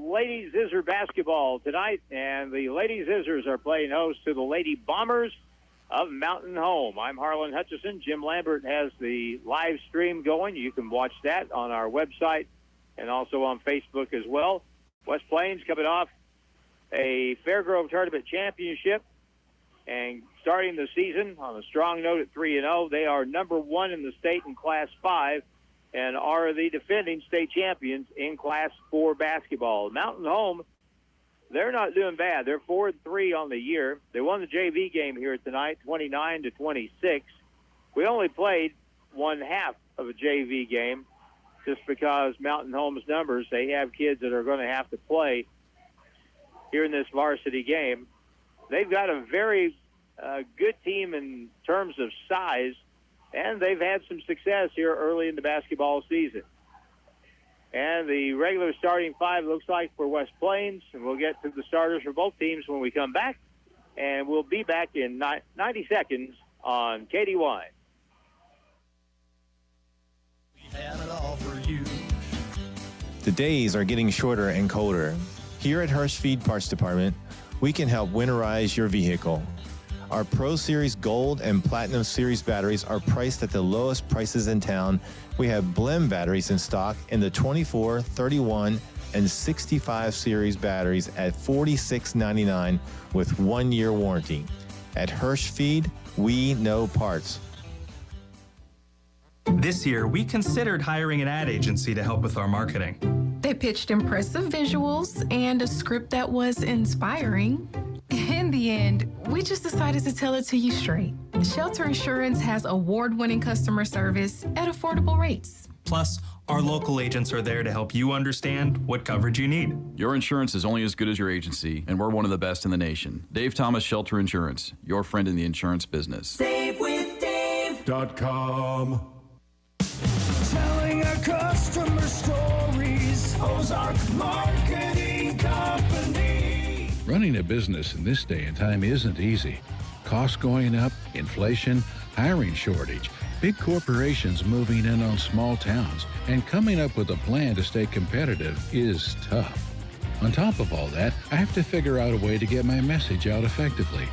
Lady Zizzer basketball tonight, and the Lady Zizzers are playing host to the Lady Bombers of Mountain Home. I'm Harlan Hutchison. Jim Lambert has the live stream going. You can watch that on our website and also on Facebook as well. West Plains coming off a Fairgrove Tournament championship and starting the season on a strong note at 3-0. They are number 1 in the state in Class 5 and are the defending state champions in Class 4 basketball. Mountain Home, they're not doing bad. They're 4-3 on the year. They won the JV game here tonight, 29-26. We only played one half of a JV game just because Mountain Home's numbers, they have kids that are going to have to play here in this varsity game. They've got a very good team in terms of size, and they've had some success here early in the basketball season. And the regular starting 5 looks like for West Plains, and we'll get to the starters for both teams when we come back. And we'll be back in 90 seconds on KDY. We have it all for you. The days are getting shorter and colder. Here at Hirsch Feed Parts Department, we can help winterize your vehicle. Our Pro Series Gold and Platinum Series batteries are priced at the lowest prices in town. We have blend batteries in stock in the 24, 31, and 65 series batteries at $46.99 with 1-year warranty. At Hirsch Feed, we know parts. This year, we considered hiring an ad agency to help with our marketing. They pitched impressive visuals and a script that was inspiring. In the end, we just decided to tell it to you straight. Shelter Insurance has award-winning customer service at affordable rates. Plus, our local agents are there to help you understand what coverage you need. Your insurance is only as good as your agency, and we're one of the best in the nation. Dave Thomas, Shelter Insurance, your friend in the insurance business. SaveWithDave.com. Telling our customer stories, Ozark Marketing Company. Running a business in this day and time isn't easy. Costs going up, inflation, hiring shortage, big corporations moving in on small towns, and coming up with a plan to stay competitive is tough. On top of all that, I have to figure out a way to get my message out effectively.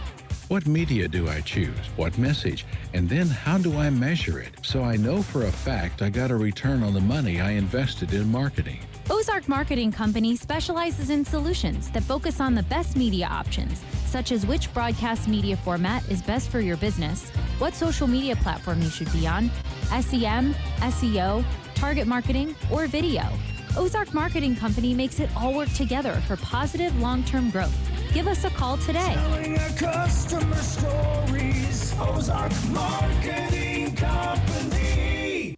What media do I choose? What message? And then how do I measure it so I know for a fact I got a return on the money I invested in marketing? Ozark Marketing Company specializes in solutions that focus on the best media options, such as which broadcast media format is best for your business, what social media platform you should be on, SEM, SEO, target marketing, or video. Ozark Marketing Company makes it all work together for positive long-term growth. Give us a call today. Telling our customer stories, Ozark Marketing Company.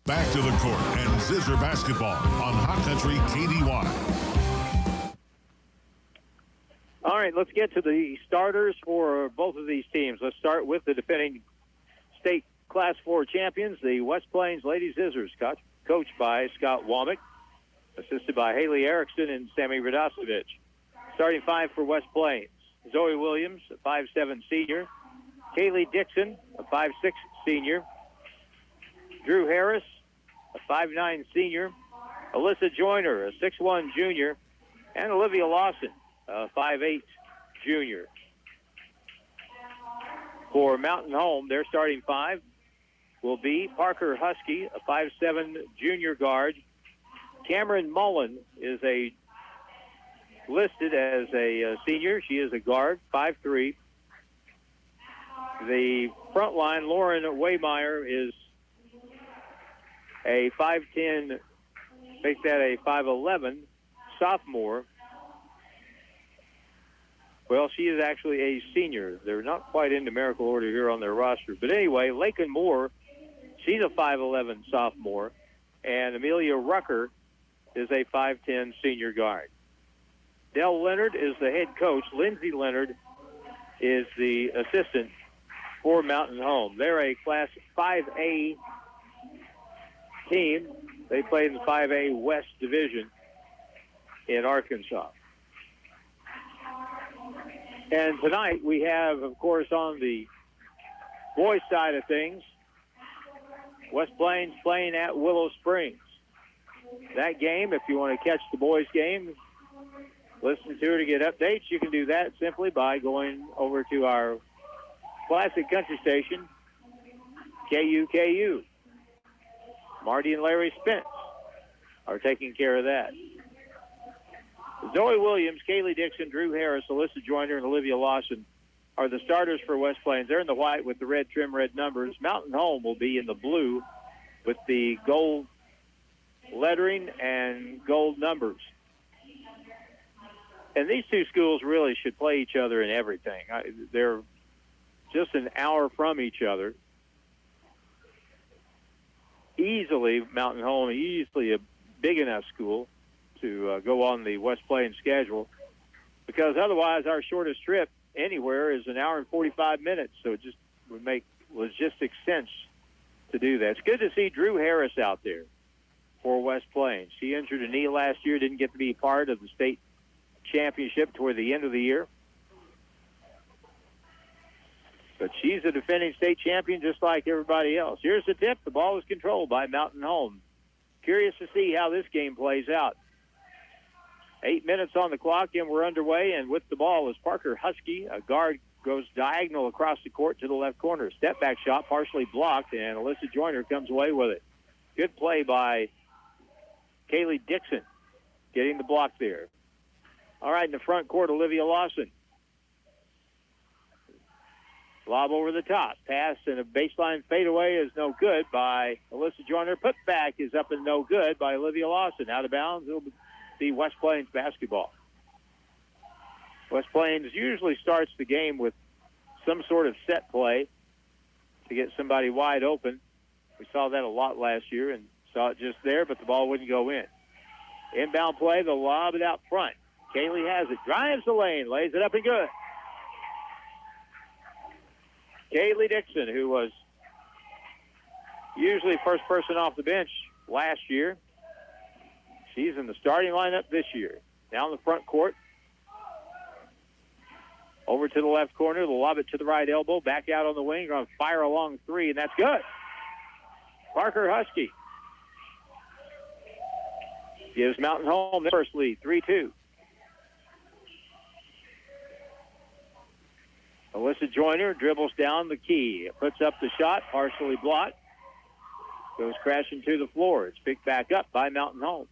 Back to the court and Zizzer basketball on Hot Country KDY. All right, let's get to the starters for both of these teams. Let's start with the defending state Class 4 champions, the West Plains Lady Zizzers, coached by Scott Womack, assisted by Haley Erickson and Sammy Radosevich. Starting 5 for West Plains, Zoe Williams, a 5'7" senior. Kaylee Dixon, a 5'6" senior. Drew Harris, a 5'9" senior. Alyssa Joyner, a 6'1" junior. And Olivia Lawson, a 5'8" junior. For Mountain Home, their starting 5 will be Parker Husky, a 5'7" junior guard. Cameron Mullen is listed as a senior. She is a guard, 5'3". The front line, Lauren Waymeyer, is a 5'10", make that a 5'11", sophomore. Well, she is actually a senior. They're not quite in numerical order here on their roster. But anyway, Lakin Moore, she's a 5'11" sophomore. And Amelia Rucker is a 5'10" senior guard. Dell Leonard is the head coach. Lindsay Leonard is the assistant for Mountain Home. They're a Class 5A team. They play in the 5A West Division in Arkansas. And tonight we have, of course, on the boys' side of things, West Plains playing at Willow Springs. that game. If you want to catch the boys' game, listen to it to get updates, you can do that simply by going over to our classic country station, KUKU. Marty and Larry Spence are taking care of that. Zoe Williams, Kaylee Dixon, Drew Harris, Alyssa Joyner, and Olivia Lawson are the starters for West Plains. They're in the white with the red trim, red numbers. Mountain Home will be in the blue with the gold lettering and gold numbers. And these two schools really should play each other in everything. They're just an hour from each other. Easily, Mountain Home, easily a big enough school to go on the West Plains schedule, because otherwise our shortest trip anywhere is an hour and 45 minutes, so it just would make logistic sense to do that. It's good to see Drew Harris out there for West Plains. She injured a knee last year, didn't get to be part of the state championship toward the end of the year. But she's a defending state champion just like everybody else. Here's the tip. The ball is controlled by Mountain Home. Curious to see how this game plays out. 8 minutes on the clock, and we're underway. And with the ball is Parker Husky. A guard goes diagonal across the court to the left corner. Step back shot, partially blocked, and Alyssa Joyner comes away with it. Good play by Kaylee Dixon, getting the block there. All right, in the front court, Olivia Lawson. Lob over the top. Pass and a baseline fadeaway is no good by Alyssa Joyner. Putback is up and no good by Olivia Lawson. Out of bounds, it'll be West Plains basketball. West Plains usually starts the game with some sort of set play to get somebody wide open. We saw that a lot last year and saw it just there, but the ball wouldn't go in. Inbound play, they'll lob it out front. Kaylee has it, drives the lane, lays it up and good. Kaylee Dixon, who was usually first person off the bench last year, she's in the starting lineup this year. Down the front court. Over to the left corner. They'll lob it to the right elbow. Back out on the wing. Going to fire a long three, and that's good. Parker Husky gives Mountain Home the first lead, 3-2. Alyssa Joyner dribbles down the key. Puts up the shot, partially blocked. Goes crashing to the floor. It's picked back up by Mountain Home.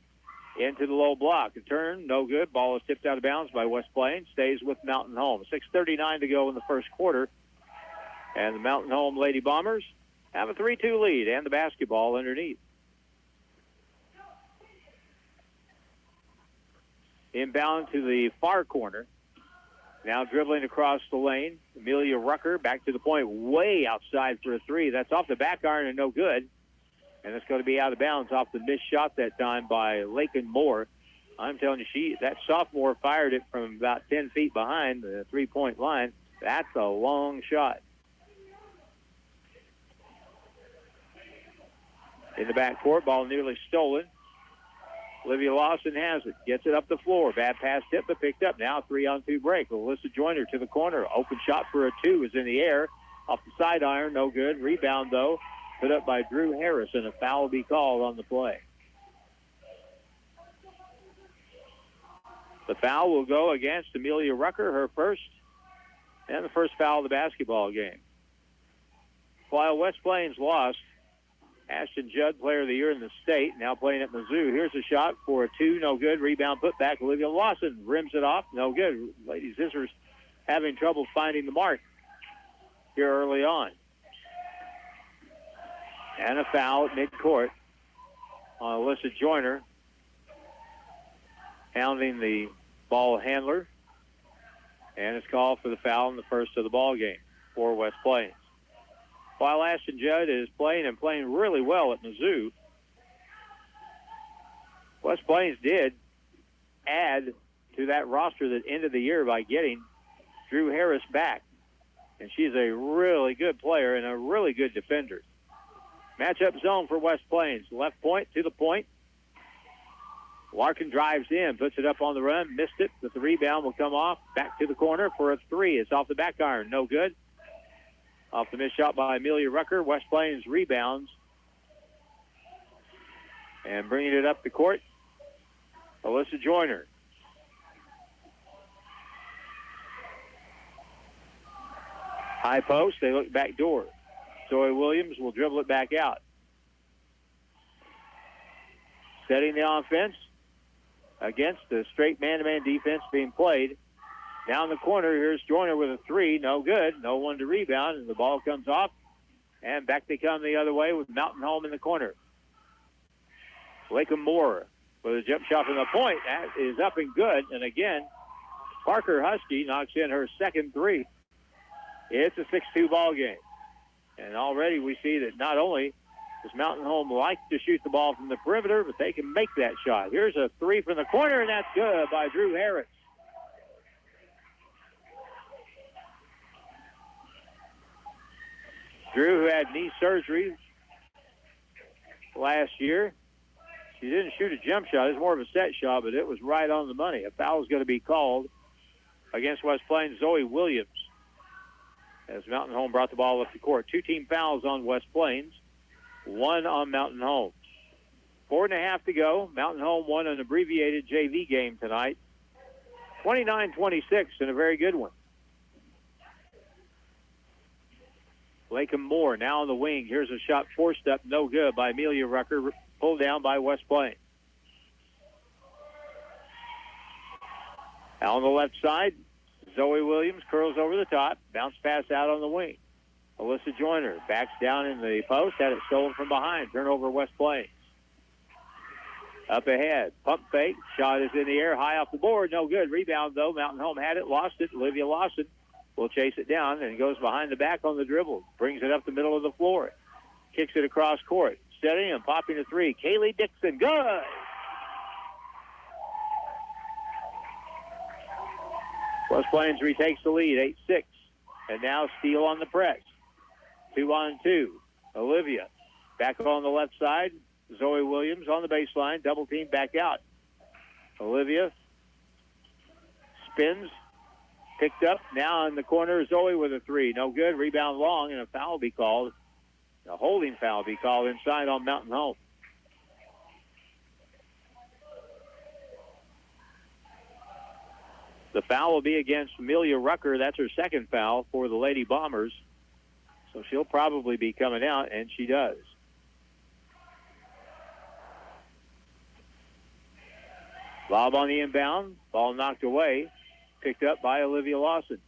Into the low block. A turn, no good. Ball is tipped out of bounds by West Plains. Stays with Mountain Home. 6:39 to go in the first quarter. And the Mountain Home Lady Bombers have a 3-2 lead and the basketball underneath. Inbound to the far corner. Now dribbling across the lane. Amelia Rucker back to the point, way outside for a three. That's off the back iron and no good. And it's going to be out of bounds off the missed shot that time by Lakin Moore. I'm telling you, that sophomore fired it from about 10 feet behind the three-point line. That's a long shot. In the backcourt, ball nearly stolen. Olivia Lawson has it, gets it up the floor. Bad pass tip, but picked up. Now 3-on-2 break. Alyssa Joyner to the corner. Open shot for a two is in the air. Off the side iron, no good. Rebound, though, put up by Drew Harris, and a foul will be called on the play. The foul will go against Amelia Rucker, her first, and the first foul of the basketball game. While West Plains lost, Ashton Judd, player of the year in the state, now playing at Mizzou. Here's a shot for a two, no good. Rebound put back. Olivia Lawson rims it off, no good. Lady Zizzers having trouble finding the mark here early on. And a foul at midcourt on Alyssa Joyner, hounding the ball handler. And it's called for the foul in the first of the ball game for West Plains. While Ashton Judd is playing and playing really well at Mizzou, West Plains did add to that roster that ended the year by getting Drew Harris back. And she's a really good player and a really good defender. Matchup zone for West Plains. Left point to the point. Larkin drives in, puts it up on the run, missed it, but the rebound will come off. Back to the corner for a three. It's off the back iron, no good. Off the missed shot by Amelia Rucker. West Plains rebounds. And bringing it up the court, Alyssa Joyner. High post, they look back door. Zoe Williams will dribble it back out. Setting the offense against the straight man-to-man defense being played. Down the corner, here's Joyner with a three. No good. No one to rebound, and the ball comes off. And back they come the other way with Mountain Home in the corner. Lakem Moore with a jump shot from the point. That is up and good. And again, Parker Husky knocks in her second three. It's a 6-2 ball game. And already we see that not only does Mountain Home like to shoot the ball from the perimeter, but they can make that shot. Here's a three from the corner, and that's good by Drew Harris. Drew, who had knee surgery last year, she didn't shoot a jump shot. It was more of a set shot, but it was right on the money. A foul is going to be called against West Plains' Zoe Williams, as Mountain Home brought the ball up the court. 2 team fouls on West Plains, 1 on Mountain Home. 4.5 to go. Mountain Home won an abbreviated JV game tonight, 29-26, and a very good one. Lakem Moore now on the wing. Here's a shot forced up, no good by Amelia Rucker, pulled down by West Plains. On the left side, Zoe Williams curls over the top, bounce pass out on the wing. Alyssa Joyner backs down in the post, had it stolen from behind. Turnover West Plains. Up ahead, pump fake, shot is in the air, high off the board, no good. Rebound though, Mountain Home had it, lost it. Olivia Lawson will chase it down and goes behind the back on the dribble. Brings it up the middle of the floor. Kicks it across court. Setting and popping a three. Kaylee Dixon, good! West Plains retakes the lead, 8-6. And now Steele on the press. 2-on-2. Olivia back on the left side. Zoe Williams on the baseline. Double team back out. Olivia spins. Picked up. Now in the corner, Zoe with a three. No good. Rebound long, and a foul will be called. A holding foul will be called inside on Mountain Home. The foul will be against Amelia Rucker. That's her second foul for the Lady Bombers. So she'll probably be coming out, and she does. Lob on the inbound. Ball knocked away. Picked up by Olivia Lawson.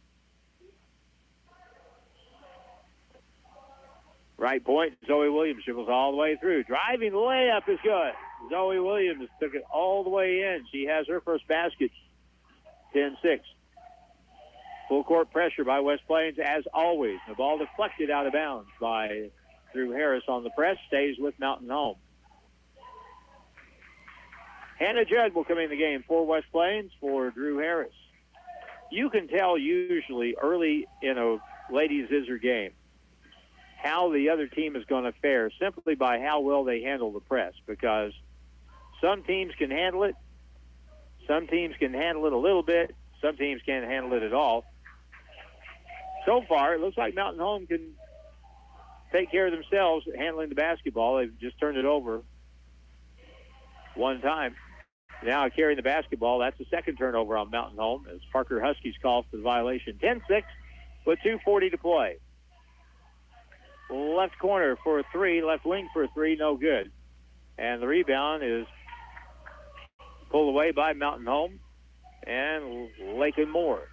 Right point, Zoe Williams dribbles all the way through. Driving layup is good. Zoe Williams took it all the way in. She has her first basket. 10-6. Full court pressure by West Plains as always. The ball deflected out of bounds by Drew Harris on the press. Stays with Mountain Home. Hannah Judd will come in the game for West Plains for Drew Harris. You can tell usually early in a ladies' Zizzer game how the other team is going to fare simply by how well they handle the press, because some teams can handle it, some teams can handle it a little bit, some teams can't handle it at all. So far, it looks like Mountain Home can take care of themselves handling the basketball. They've just turned it over one time. Now carrying the basketball, that's the second turnover on Mountain Home as Parker Huskies called for the violation. 10-6 with 2:40 to play. Left corner for a three, left wing for a three, no good. And the rebound is pulled away by Mountain Home and Lakem Moore.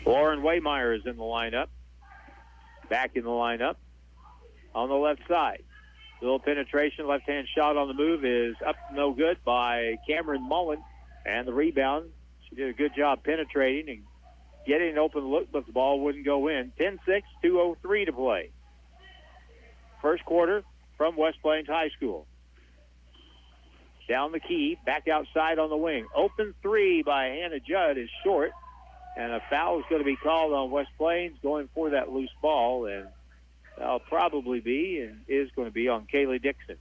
Lauren Waymeyer is in the lineup. Back in the lineup. On the left side. Little penetration, left-hand shot on the move is up no good by Cameron Mullen. And the rebound, she did a good job penetrating and getting an open look, but the ball wouldn't go in. 10-6, 2:03 to play. First quarter from West Plains High School. Down the key, back outside on the wing. Open three by Hannah Judd is short. And a foul is going to be called on West Plains going for that loose ball. And that'll probably be and is going to be on Kaylee Dixon.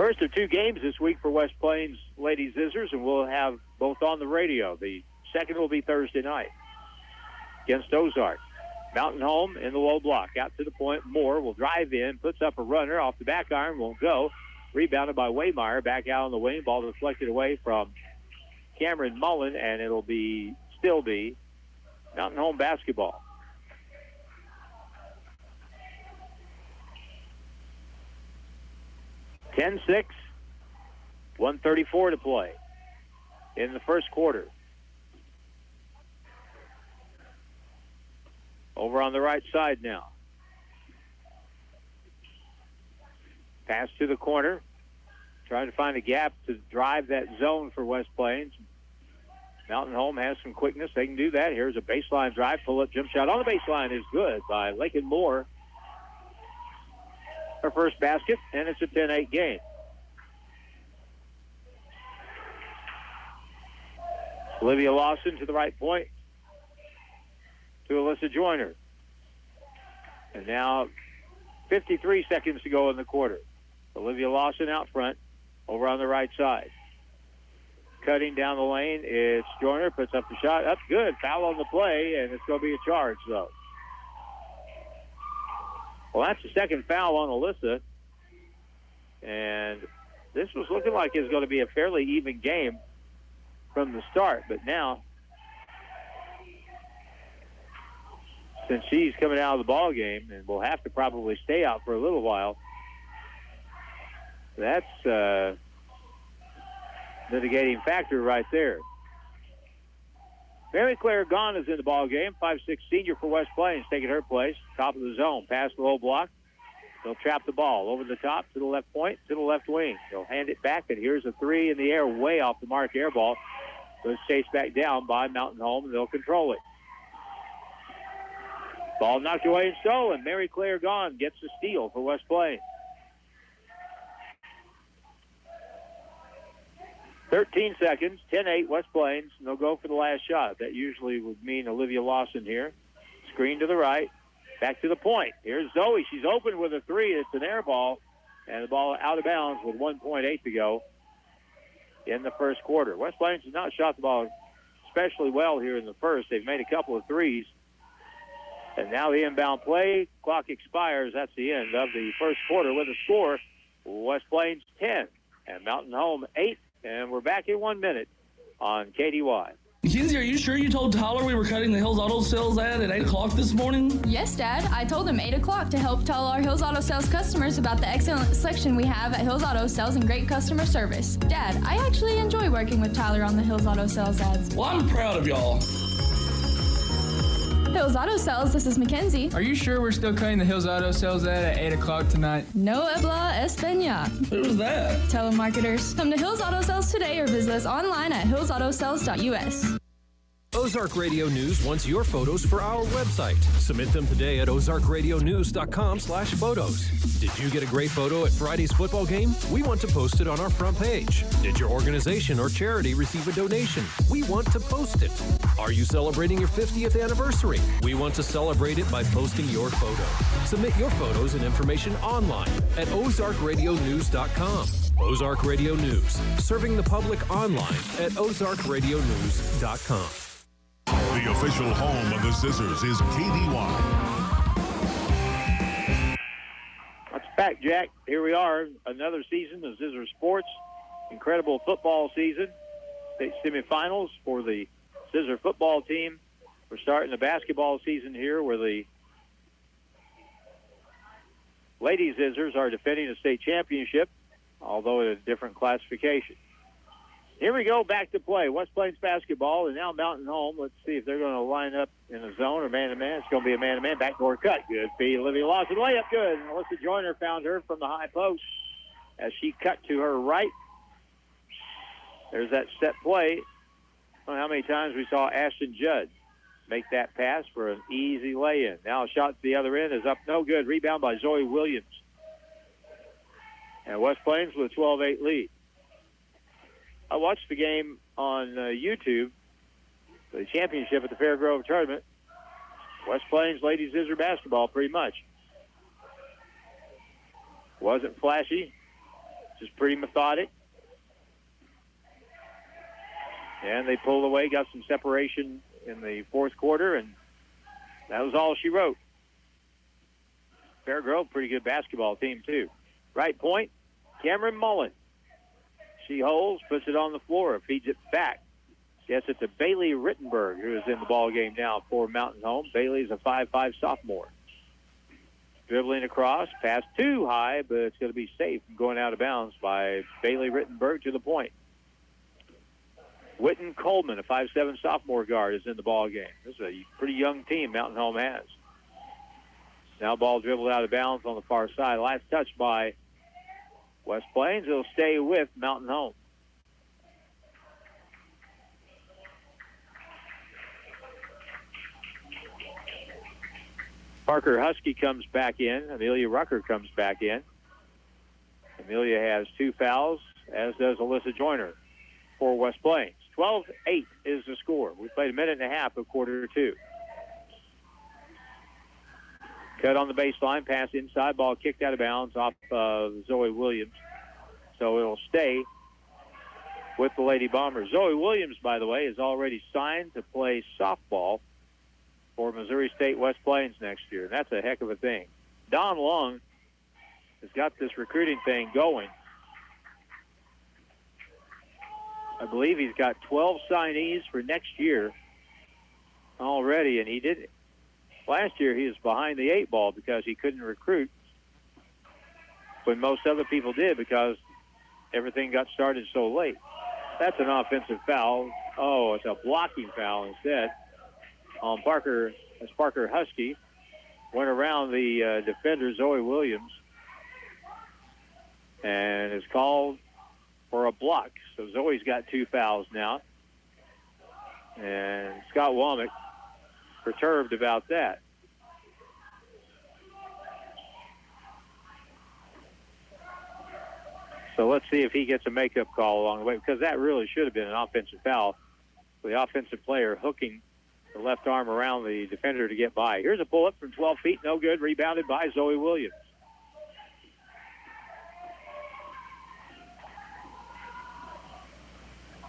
First of 2 games this week for West Plains Lady Zizzers, and we'll have both on the radio. The second will be Thursday night against Ozark. Mountain Home in the low block. Out to the point. Moore will drive in, puts up a runner off the back iron, won't go. Rebounded by Waymeyer. Back out on the wing. Ball deflected away from Cameron Mullen, and it'll still be Mountain Home basketball. (10-6), 1:34 to play in the first quarter. Over on the right side now. Pass to the corner. Trying to find a gap to drive that zone for West Plains. Mountain Home has some quickness. They can do that. Here's a baseline drive. Pull-up jump shot on the baseline is good by Lakin Moore. Her first basket, and it's a 10-8 game. Olivia Lawson to the right point to Alyssa Joyner. And now 53 seconds to go in the quarter. Olivia Lawson out front over on the right side. Cutting down the lane, it's Joyner, puts up the shot. Up good. Foul on the play, and it's going to be a charge, though. Well, that's the second foul on Alyssa. And this was looking like it was going to be a fairly even game from the start. But now, since she's coming out of the ball game and will have to probably stay out for a little while, that's mitigating factor right there. Mary Claire Gahn is in the ball game. 5'6" senior for West Plains, taking her place. Top of the zone, past the low block. They'll trap the ball over the top to the left point, to the left wing. They'll hand it back, and here's a 3 in the air, way off the mark air ball. Goes chased back down by Mountain Home, and they'll control it. Ball knocked away and stolen. Mary Claire Gahn gets the steal for West Plains. 13 seconds, 10-8 West Plains, and they'll go for the last shot. That usually would mean Olivia Lawson here. Screen to the right, back to the point. Here's Zoe. She's open with a 3. It's an air ball, and the ball out of bounds with 1:8 to go in the first quarter. West Plains has not shot the ball especially well here in the first. They've made a couple of threes. And now the inbound play. Clock expires. That's the end of the first quarter with a score. West Plains 10 and Mountain Home 8. And we're back in 1 minute on KDY. Kinsey, are you sure you told Tyler we were cutting the Hills Auto Sales ad at 8 o'clock this morning? Yes, Dad. I told him 8 o'clock to help tell our Hills Auto Sales customers about the excellent selection we have at Hills Auto Sales and great customer service. Dad, I actually enjoy working with Tyler on the Hills Auto Sales ads. Well, I'm proud of y'all. Hills Auto Sales, this is Mackenzie. Are you sure we're still cutting the Hills Auto Sales ad at 8 o'clock tonight? No habla español. Who's that? Telemarketers. Come to Hills Auto Sales today or visit us online at hillsautosales.us. Ozark Radio News wants your photos for our website. Submit them today at ozarkradionews.com/photos. Did you get a great photo at Friday's football game? We want to post it on our front page. Did your organization or charity receive a donation? We want to post it. Are you celebrating your 50th anniversary? We want to celebrate it by posting your photo. Submit your photos and information online at ozarkradionews.com. Ozark Radio News, serving the public online at ozarkradionews.com. The official home of the Zizzers is KDY. That's back, Jack. Here we are, another season of Zizzers Sports. Incredible football season. State semifinals for the Zizzer football team. We're starting the basketball season here where the Lady Zizzers are defending a state championship, although in a different classification. Here we go, back to play. West Plains basketball, and now Mountain Home. Let's see if they're going to line up in a zone or man-to-man. It's going to be a man-to-man. Backdoor cut. Good feed. Olivia Lawson, layup good. And Alyssa Joyner found her from the high post as she cut to her right. There's that set play. I don't know how many times we saw Ashton Judd make that pass for an easy lay-in. Now a shot to the other end is up no good. Rebound by Zoe Williams. And West Plains with a 12-8 lead. I watched the game on YouTube, the championship at the Fairgrove tournament. West Plains Lady Zizzer basketball, pretty much. Wasn't flashy. Just pretty methodic. And they pulled away, got some separation in the fourth quarter, and that was all she wrote. Fair Grove, pretty good basketball team, too. Right point, Cameron Mullen. She holds, puts it on the floor, feeds it back. Yes, it's a Bailey Rittenberg who is in the ball game now for Mountain Home. Bailey's a 5'5" sophomore. Dribbling across, pass too high, but it's going to be safe from going out of bounds by Bailey Rittenberg to the point. Witten Coleman, a 5'7" sophomore guard, is in the ball game. This is a pretty young team Mountain Home has. Now ball dribbled out of bounds on the far side. Last touch by West Plains. It'll stay with Mountain Home. Parker Husky comes back in. Amelia Rucker comes back in. Amelia has 2 fouls, as does Alyssa Joyner for West Plains. 12-8 is the score. We played a minute and a half of quarter 2. Cut on the baseline, pass inside, ball kicked out of bounds off of Zoe Williams. So it'll stay with the Lady Bombers. Zoe Williams, by the way, is already signed to play softball for Missouri State West Plains next year. And that's a heck of a thing. Don Long has got this recruiting thing going. I believe he's got 12 signees for next year already, and he did. Last year he was behind the 8 ball because he couldn't recruit when most other people did because everything got started so late. That's an offensive foul. Oh, it's a blocking foul instead on Parker, as Parker Husky went around the defender, Zoe Williams, and is called for a block. So Zoe's got 2 fouls now. And Scott Womack perturbed about that. So let's see if he gets a makeup call along the way, because that really should have been an offensive foul. The offensive player hooking the left arm around the defender to get by. Here's a pull-up from 12 feet, no good, rebounded by Zoe Williams.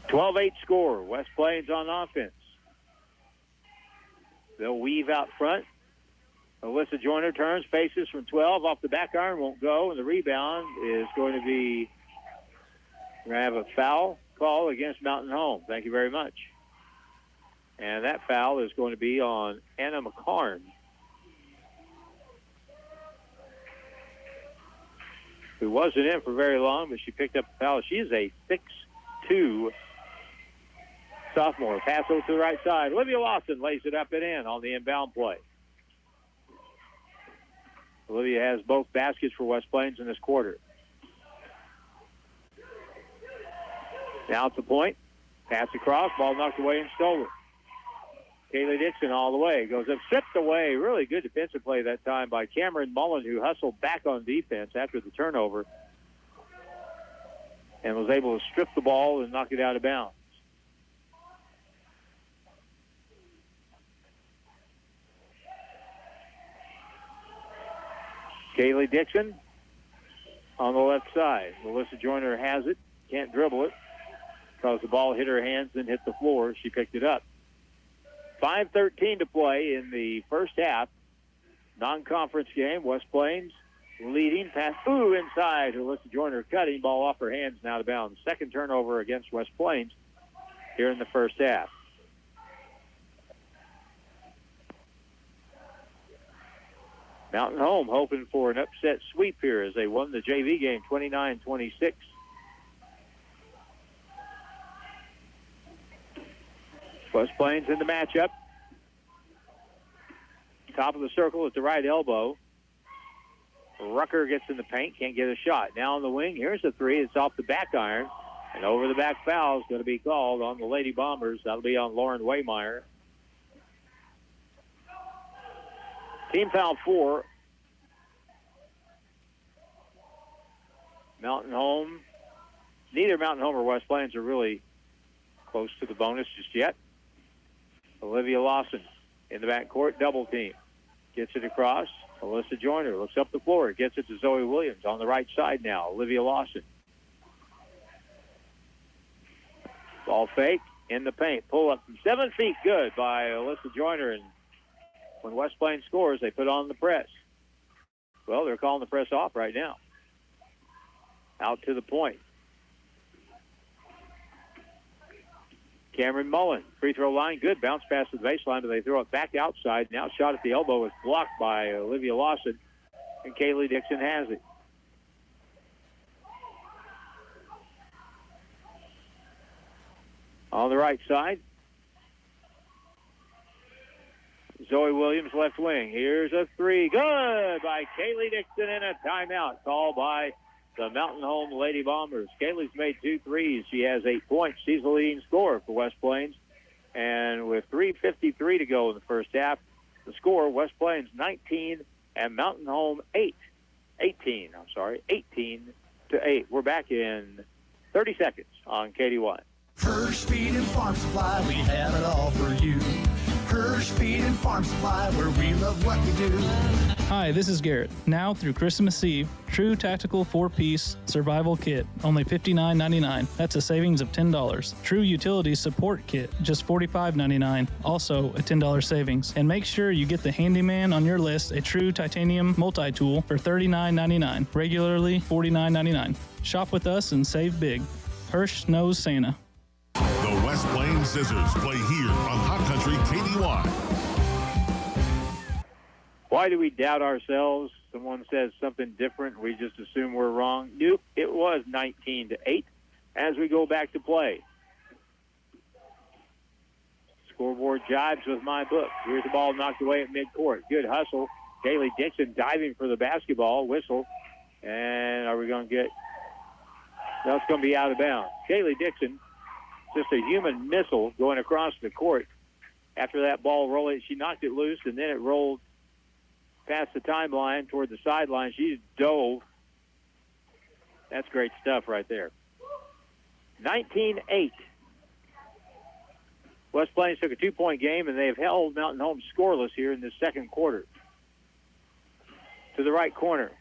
.12-8 score. West Plains on offense. They'll weave out front. Alyssa Joyner turns, faces from 12 off the back iron, won't go, and the rebound is going to be. We're going to have a foul call against Mountain Home. Thank you very much. And that foul is going to be on Anna McCarn, who wasn't in for very long, but she picked up the foul. She is a 6'2" sophomore. Pass over to the right side. Olivia Lawson lays it up and in on the inbound play. Olivia has both baskets for West Plains in this quarter. Now at the point. Pass across. Ball knocked away and stolen. Kaylee Dixon all the way. Goes up, stripped away. Really good defensive play that time by Cameron Mullen, who hustled back on defense after the turnover and was able to strip the ball and knock it out of bounds. Kaylee Dixon on the left side. Melissa Joyner has it. Can't dribble it because the ball hit her hands and hit the floor. She picked it up. 5:13 to play in the first half. Non-conference game. West Plains leading. Pass inside. Melissa Joyner cutting. Ball off her hands and out of bounds. Second turnover against West Plains here in the first half. Mountain Home hoping for an upset sweep here as they won the JV game 29-26. West Plains in the matchup. Top of the circle at the right elbow. Rucker gets in the paint, can't get a shot. Now on the wing, here's a three. It's off the back iron. And over the back foul is going to be called on the Lady Bombers. That'll be on Lauren Waymeyer. Team foul 4. Mountain Home. Neither Mountain Home or West Plains are really close to the bonus just yet. Olivia Lawson in the backcourt, double team. Gets it across. Alyssa Joyner looks up the floor. Gets it to Zoe Williams on the right side now. Olivia Lawson Ball fake in the paint. Pull up from 7 feet. Good by Alyssa Joyner. And when West Plains scores, they put on the press. Well, they're calling the press off right now. Out to the point. Cameron Mullen, free throw line, good. Bounce pass to the baseline, but they throw it back outside. Now shot at the elbow is blocked by Olivia Lawson, and Kaylee Dixon has it. On the right side, Zoe Williams, left wing. Here's a three. Good by Kaylee Dixon, and a timeout called by the Mountain Home Lady Bombers. Kaylee's made 2 threes. She has 8 points. She's the leading scorer for West Plains. And with 3:53 to go in the first half, the score, West Plains 19 and Mountain Home 18 to 8. We're back in 30 seconds on KD1. Hirsch Feed and Farm Supply, we have it all for you. Hirsch Feed and Farm Supply, where we love what we do. Hi, this is Garrett. Now through Christmas Eve, True Tactical 4-Piece Survival Kit, only $59.99. That's a savings of $10. True Utility Support Kit, just $45.99. Also a $10 savings. And make sure you get the handyman on your list, a True Titanium Multi-Tool for $39.99. Regularly $49.99. Shop with us and save big. Hirsch knows Santa. The West Plains Zizzers play here on Hot Country KD1. Why do we doubt ourselves? Someone says something different. We just assume we're wrong. Nope, it was 19 to 8 as we go back to play. Scoreboard jives with my book. Here's the ball knocked away at midcourt. Good hustle. Kaylee Dixon diving for the basketball. Whistle. And are we going to get... No, it's going to be out of bounds. Kaylee Dixon, just a human missile going across the court. After that ball rolled, she knocked it loose, and then it rolled past the timeline toward the sideline. She dove. That's great stuff right there. 19-8. West Plains took a 2-point game, and they've held Mountain Home scoreless here in the second quarter. To the right corner.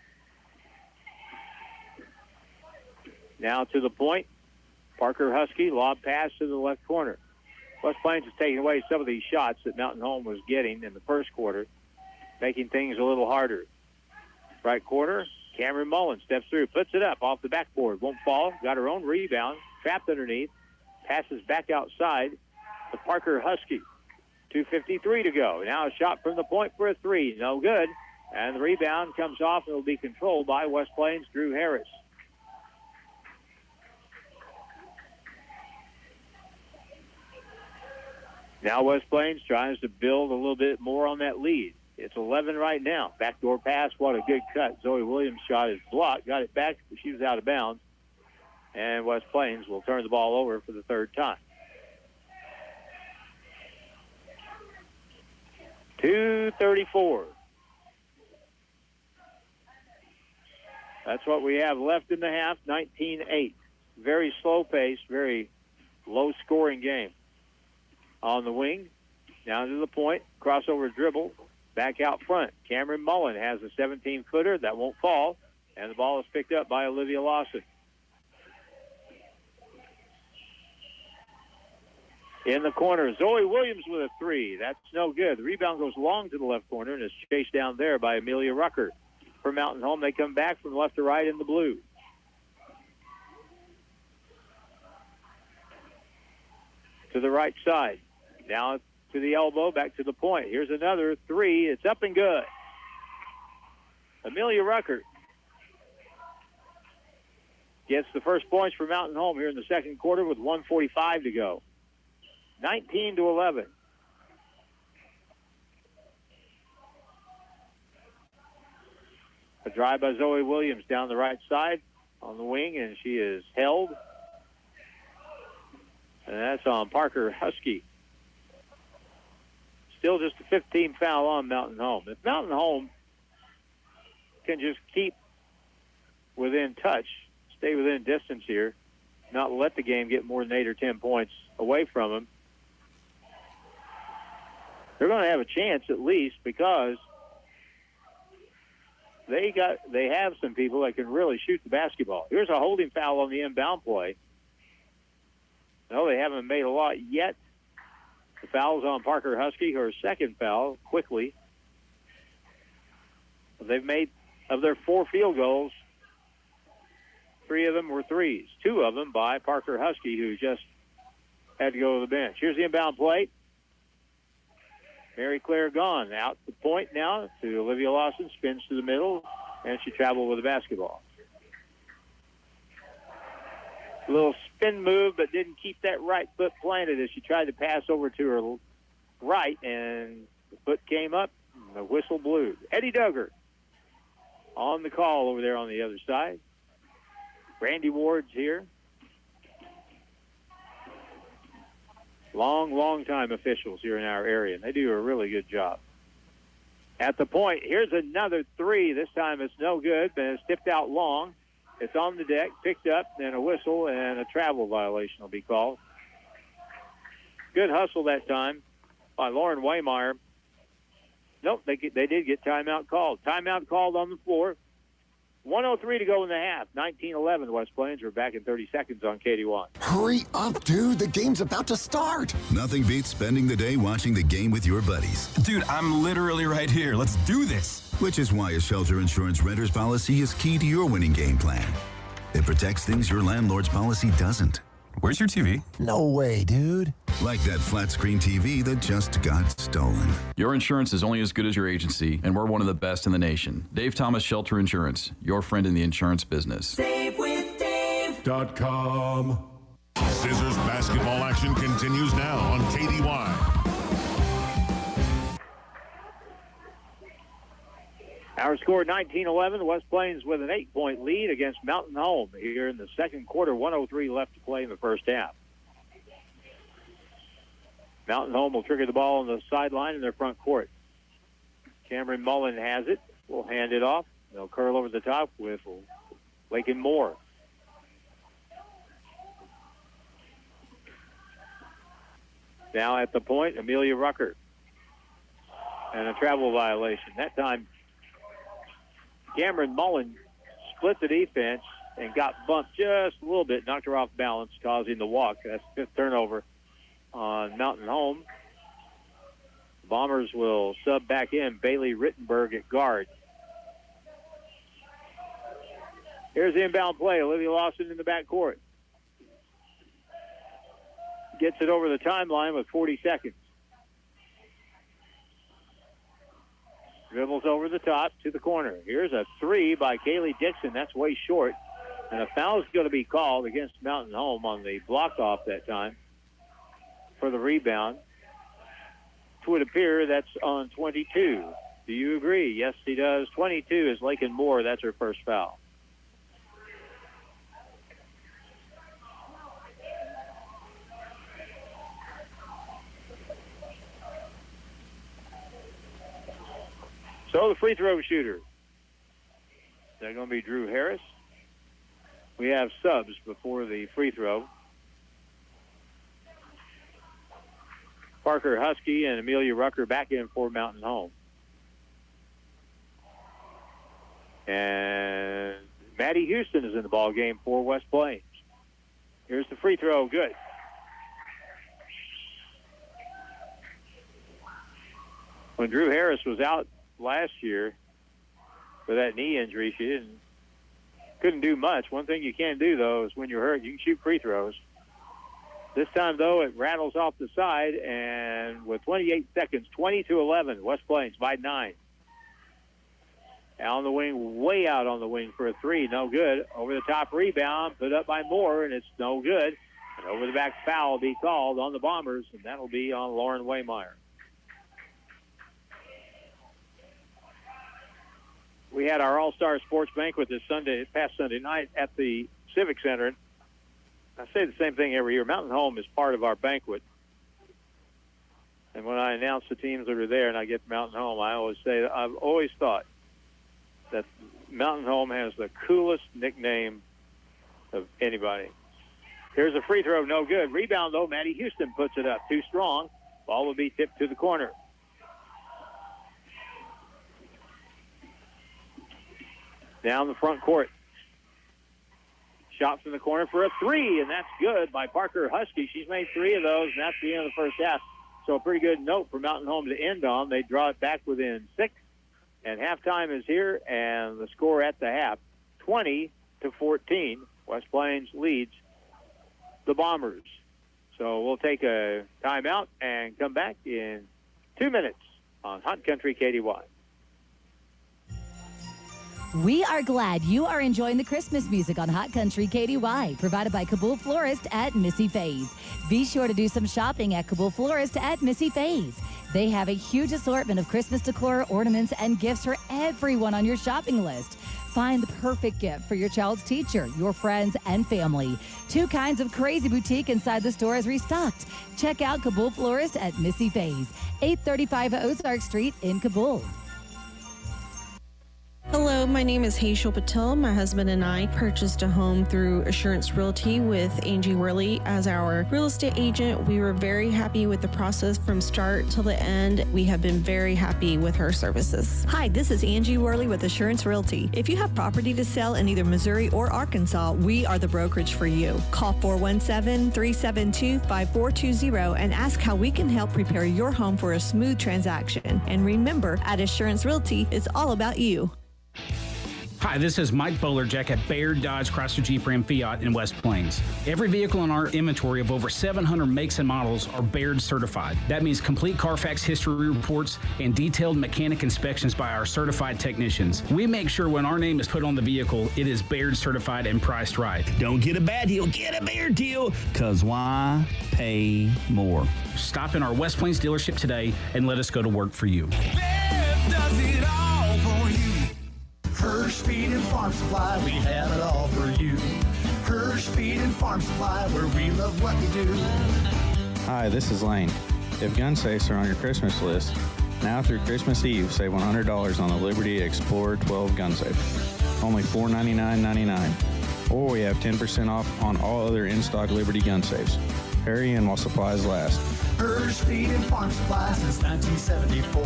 Now to the point. Parker Husky, lob pass to the left corner. West Plains is taking away some of these shots that Mountain Home was getting in the first quarter, making things a little harder. Right corner, Cameron Mullen steps through, puts it up off the backboard. Won't fall, got her own rebound, trapped underneath, passes back outside to Parker Husky. 2:53 to go. Now a shot from the point for a three, no good. And the rebound comes off and will be controlled by West Plains' Drew Harris. Now West Plains tries to build a little bit more on that lead. It's 11 right now. Backdoor pass, what a good cut. Zoe Williams' shot is blocked. Got it back, but she was out of bounds. And West Plains will turn the ball over for the third time. 2:34. That's what we have left in the half, 19-8. Very slow pace, very low-scoring game. On the wing, down to the point, crossover dribble, back out front. Cameron Mullen has a 17-footer. That won't fall, and the ball is picked up by Olivia Lawson. In the corner, Zoe Williams with a three. That's no good. The rebound goes long to the left corner and is chased down there by Amelia Rucker. For Mountain Home, they come back from left to right in the blue. To the right side. Now to the elbow, back to the point. Here's another three. It's up and good. Amelia Rucker gets the first points for Mountain Home here in the second quarter with 1:45 to go. 19-11. A drive by Zoe Williams down the right side on the wing, and she is held. And that's on Parker Husky. Still just a 15 foul on Mountain Home. If Mountain Home can just keep within touch, stay within distance here, not let the game get more than 8 or 10 points away from them, they're going to have a chance at least, because they have some people that can really shoot the basketball. Here's a holding foul on the inbound play. No, they haven't made a lot yet. The foul's on Parker Husky, her second foul, quickly. They've made, of their 4 field goals, 3 of them were threes. 2 of them by Parker Husky, who just had to go to the bench. Here's the inbound play. Mary Claire gone. Out the point now to Olivia Lawson. Spins to the middle, and she traveled with the basketball. A little spin move, but didn't keep that right foot planted as she tried to pass over to her right, and the foot came up, and the whistle blew. Eddie Duggar on the call over there on the other side. Brandy Ward's here. Long time officials here in our area, and they do a really good job. At the point, here's another 3. This time it's no good, but it's tipped out long. It's on the deck, picked up, and a whistle, and a travel violation will be called. Good hustle that time by Lauren Waymeyer. Nope, they did get timeout called. Timeout called on the floor. 1:03 to go in the half. 19-11 West Plains. We're back in 30 seconds on KD1. Hurry up, dude. The game's about to start. Nothing beats spending the day watching the game with your buddies. Dude, I'm literally right here. Let's do this. Which is why a shelter insurance renter's policy is key to your winning game plan. It protects things your landlord's policy doesn't. Where's your TV? No way, dude. Like that flat screen TV that just got stolen. Your insurance is only as good as your agency, and we're one of the best in the nation. Dave Thomas Shelter Insurance, your friend in the insurance business. SaveWithDave.com. Zizzers basketball action continues now on KDY. Our score 19-11. West Plains with an 8-point lead against Mountain Home here in the second quarter. 1:03 left to play in the first half. Mountain Home will trigger the ball on the sideline in their front court. Cameron Mullen has it. We'll hand it off. They'll curl over the top with Lakin Moore. Now at the point, Amelia Rucker. And a travel violation. That time, Cameron Mullen split the defense and got bumped just a little bit, knocked her off balance, causing the walk. That's the 5th turnover on Mountain Home. The Bombers will sub back in Bailey Rittenberg at guard. Here's the inbound play. Olivia Lawson in the backcourt. Gets it over the timeline with 40 seconds. Dribbles over the top to the corner. Here's a 3 by Kaylee Dixon. That's way short. And a foul is going to be called against Mountain Home on the block off that time for the rebound. It would appear that's on 22. Do you agree? Yes, he does. 22 is Lakin Moore. That's her first foul. So the free throw shooter. They're going to be Drew Harris. We have subs before the free throw. Parker Husky and Amelia Rucker back in for Mountain Home. And Maddie Houston is in the ball game for West Plains. Here's the free throw. Good. When Drew Harris was out last year with that knee injury, she couldn't do much. One thing you can do, though, is when you're hurt, you can shoot free throws. This time, though, it rattles off the side, and with 28 seconds, 20-11, West Plains by 9. On the wing, way out on the wing for a 3, no good. Over the top rebound, put up by Moore, and it's no good. And over the back foul will be called on the Bombers, and that'll be on Lauren Waymeyer. We had our All-Star Sports Banquet past Sunday night at the Civic Center. I say the same thing every year. Mountain Home is part of our banquet. And when I announce the teams that are there and I get Mountain Home, I always say that I've always thought that Mountain Home has the coolest nickname of anybody. Here's a free throw, no good. Rebound, though, Maddie Houston puts it up. Too strong. Ball will be tipped to the corner. Down the front court. Shot from the corner for a three, and that's good by Parker Husky. She's made 3 of those, and that's the end of the first half. So a pretty good note for Mountain Home to end on. They draw it back within 6, and halftime is here, and the score at the half, 20-14. West Plains leads the Bombers. So we'll take a timeout and come back in 2 minutes on Hot Country KDY. We are glad you are enjoying the Christmas music on Hot Country KDY, provided by Kabul Florist at Missy Faye's. Be sure to do some shopping at Kabul Florist at Missy Faye's. They have a huge assortment of Christmas decor, ornaments, and gifts for everyone on your shopping list. Find the perfect gift for your child's teacher, your friends, and family. 2 kinds of crazy boutique inside the store is restocked. Check out Kabul Florist at Missy Faye's, 835 Ozark Street in Kabul. Hello, my name is Hazel Patel. My husband and I purchased a home through Assurance Realty with Angie Worley as our real estate agent. We were very happy with the process from start till the end. We have been very happy with her services. Hi, this is Angie Worley with Assurance Realty. If you have property to sell in either Missouri or Arkansas, we are the brokerage for you. Call 417-372-5420 and ask how we can help prepare your home for a smooth transaction. And remember, at Assurance Realty, it's all about you. Hi, this is Mike Bolerjack at Baird Dodge Chrysler Jeep Ram Fiat in West Plains. Every vehicle in our inventory of over 700 makes and models are Baird certified. That means complete Carfax history reports and detailed mechanic inspections by our certified technicians. We make sure when our name is put on the vehicle, it is Baird certified and priced right. Don't get a bad deal, get a Baird deal, because why pay more? Stop in our West Plains dealership today and let us go to work for you. Baird does it all for you. Hirsch Feed and Farm Supply, we have it all for you. Hirsch Feed and Farm Supply, where we love what we do. Hi, this is Lane. If gun safes are on your Christmas list, now through Christmas Eve, save $100 on the Liberty Explorer 12 gun safe. Only $499.99. Or we have 10% off on all other in-stock Liberty gun safes. Hurry in while supplies last. Hirsch Feed and Farm Supply since 1974.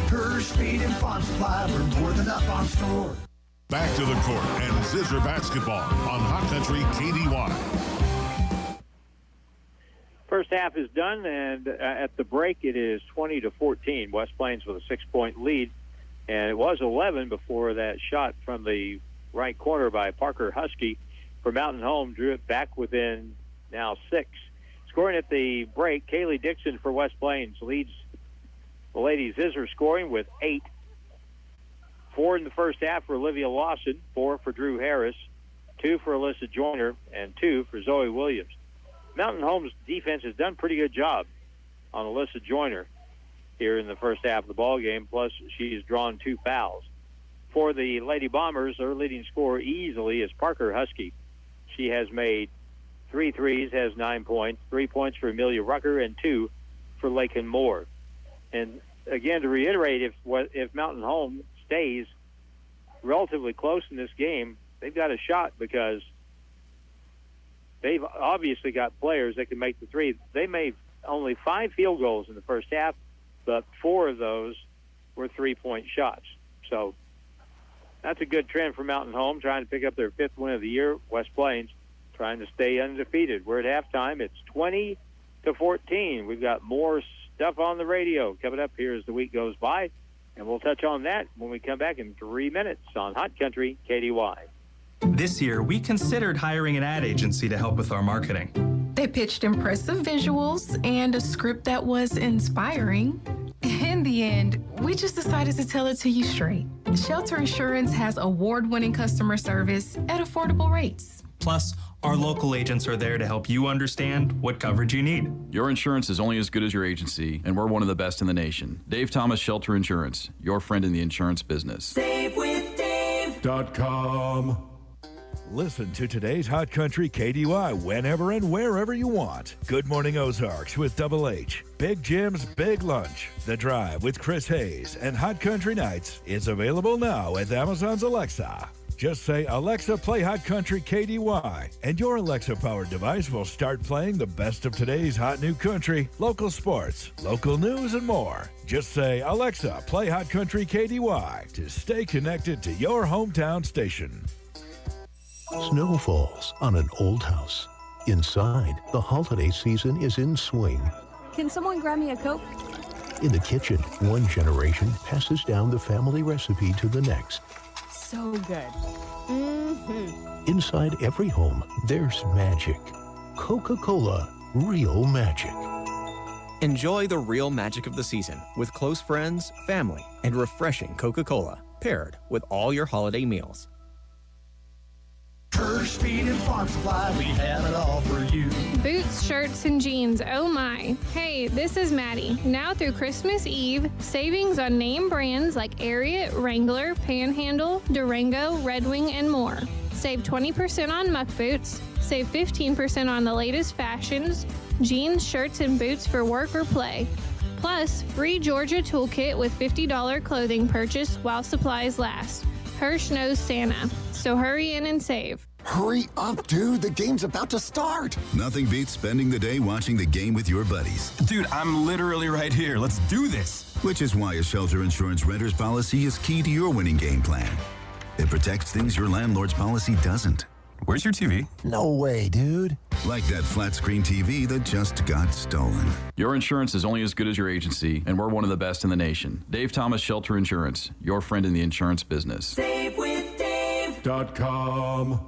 Hirsch Feed and Farm Supply, we're more than a farm store. Back to the court and Zizzer basketball on Hot Country KDY. First half is done, and at the break it is 20-14. West Plains with a 6-point lead, and it was 11 before that shot from the right corner by Parker Husky for Mountain Home drew it back within now 6. Scoring at the break, Kaylee Dixon for West Plains leads the ladies' Zizzers scoring with 8. 4 in the first half for Olivia Lawson, 4 for Drew Harris, 2 for Alyssa Joyner, and 2 for Zoe Williams. Mountain Home's defense has done a pretty good job on Alyssa Joyner here in the first half of the ball game, plus she's drawn 2 fouls. For the Lady Bombers, their leading scorer easily is Parker Husky. She has made 3 threes, has 9 points, 3 points for Amelia Rucker, and 2 for Lakin Moore. And again, to reiterate, if Mountain Home stays relatively close in this game, they've got a shot because they've obviously got players that can make the three. They made only 5 field goals in the first half, but 4 of those were 3-point shots. So that's a good trend for Mountain Home, trying to pick up their 5th win of the year. West Plains trying to stay undefeated. We're at halftime. It's 20-14. We've got more stuff on the radio coming up here as the week goes by, and we'll touch on that when we come back in 3 minutes on Hot Country KDY. This year, we considered hiring an ad agency to help with our marketing. They pitched impressive visuals and a script that was inspiring. In the end, we just decided to tell it to you straight. Shelter Insurance has award-winning customer service at affordable rates. Plus, our local agents are there to help you understand what coverage you need. Your insurance is only as good as your agency, and we're one of the best in the nation. Dave Thomas Shelter Insurance, your friend in the insurance business. SaveWithDave.com. Listen to today's Hot Country KDY whenever and wherever you want. Good Morning Ozarks with Double H, Big Jim's Big Lunch, The Drive with Chris Hayes, and Hot Country Nights is available now with Amazon's Alexa. Just say, Alexa, play Hot Country KDY, and your Alexa-powered device will start playing the best of today's hot new country, local sports, local news, and more. Just say, Alexa, play Hot Country KDY to stay connected to your hometown station. Snow falls on an old house. Inside, the holiday season is in swing. Can someone grab me a Coke? In the kitchen, one generation passes down the family recipe to the next. So good. Mm-hmm. Inside every home, there's magic. Coca-Cola, real magic. Enjoy the real magic of the season with close friends, family, and refreshing Coca-Cola, paired with all your holiday meals. First Feed and Farm Supply, we have it all for you. Boots, shirts, and jeans, oh my. Hey, this is Maddie. Now through Christmas Eve, savings on name brands like Ariat, Wrangler, Panhandle, Durango, Red Wing, and more. Save 20% on muck boots. Save 15% on the latest fashions, jeans, shirts, and boots for work or play. Plus, free Georgia toolkit with $50 clothing purchase while supplies last. Hirsch knows Santa, so hurry in and save. Hurry up, dude. The game's about to start. Nothing beats spending the day watching the game with your buddies. Dude, I'm literally right here. Let's do this. Which is why a shelter insurance renter's policy is key to your winning game plan. It protects things your landlord's policy doesn't. Where's your TV? No way, dude. Like that flat screen TV that just got stolen. Your insurance is only as good as your agency, and we're one of the best in the nation. Dave Thomas Shelter Insurance, your friend in the insurance business. SaveWithDave.com.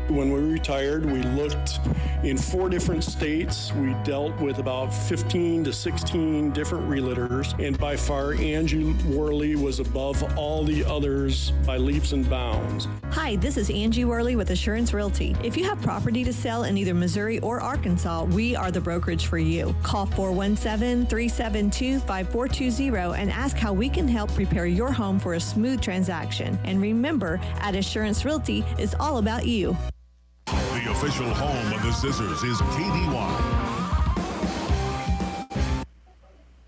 When we retired, we looked in 4 different states. We dealt with about 15 to 16 different realtors, and by far Angie Worley was above all the others by leaps and bounds. Hi, this is Angie Worley with Assurance Realty. If you have property to sell in either Missouri or Arkansas, we are the brokerage for you. Call 417-372-5420 and ask how we can help prepare your home for a smooth transaction. And remember, at Assurance Realty, it's all about you. The official home of the Zizzers is KDY.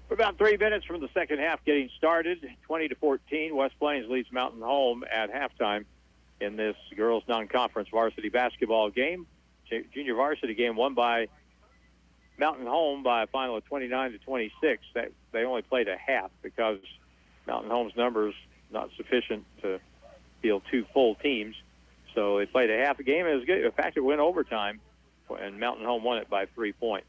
We're about 3 minutes from the second half getting started. 20-14, West Plains leads Mountain Home at halftime in this girls non-conference varsity basketball game. Junior varsity game won by Mountain Home by a final of 29-26. They only played a half because Mountain Home's numbers not sufficient to field 2 full teams. So they played a half a game. It was good. In fact, it went overtime, and Mountain Home won it by 3 points.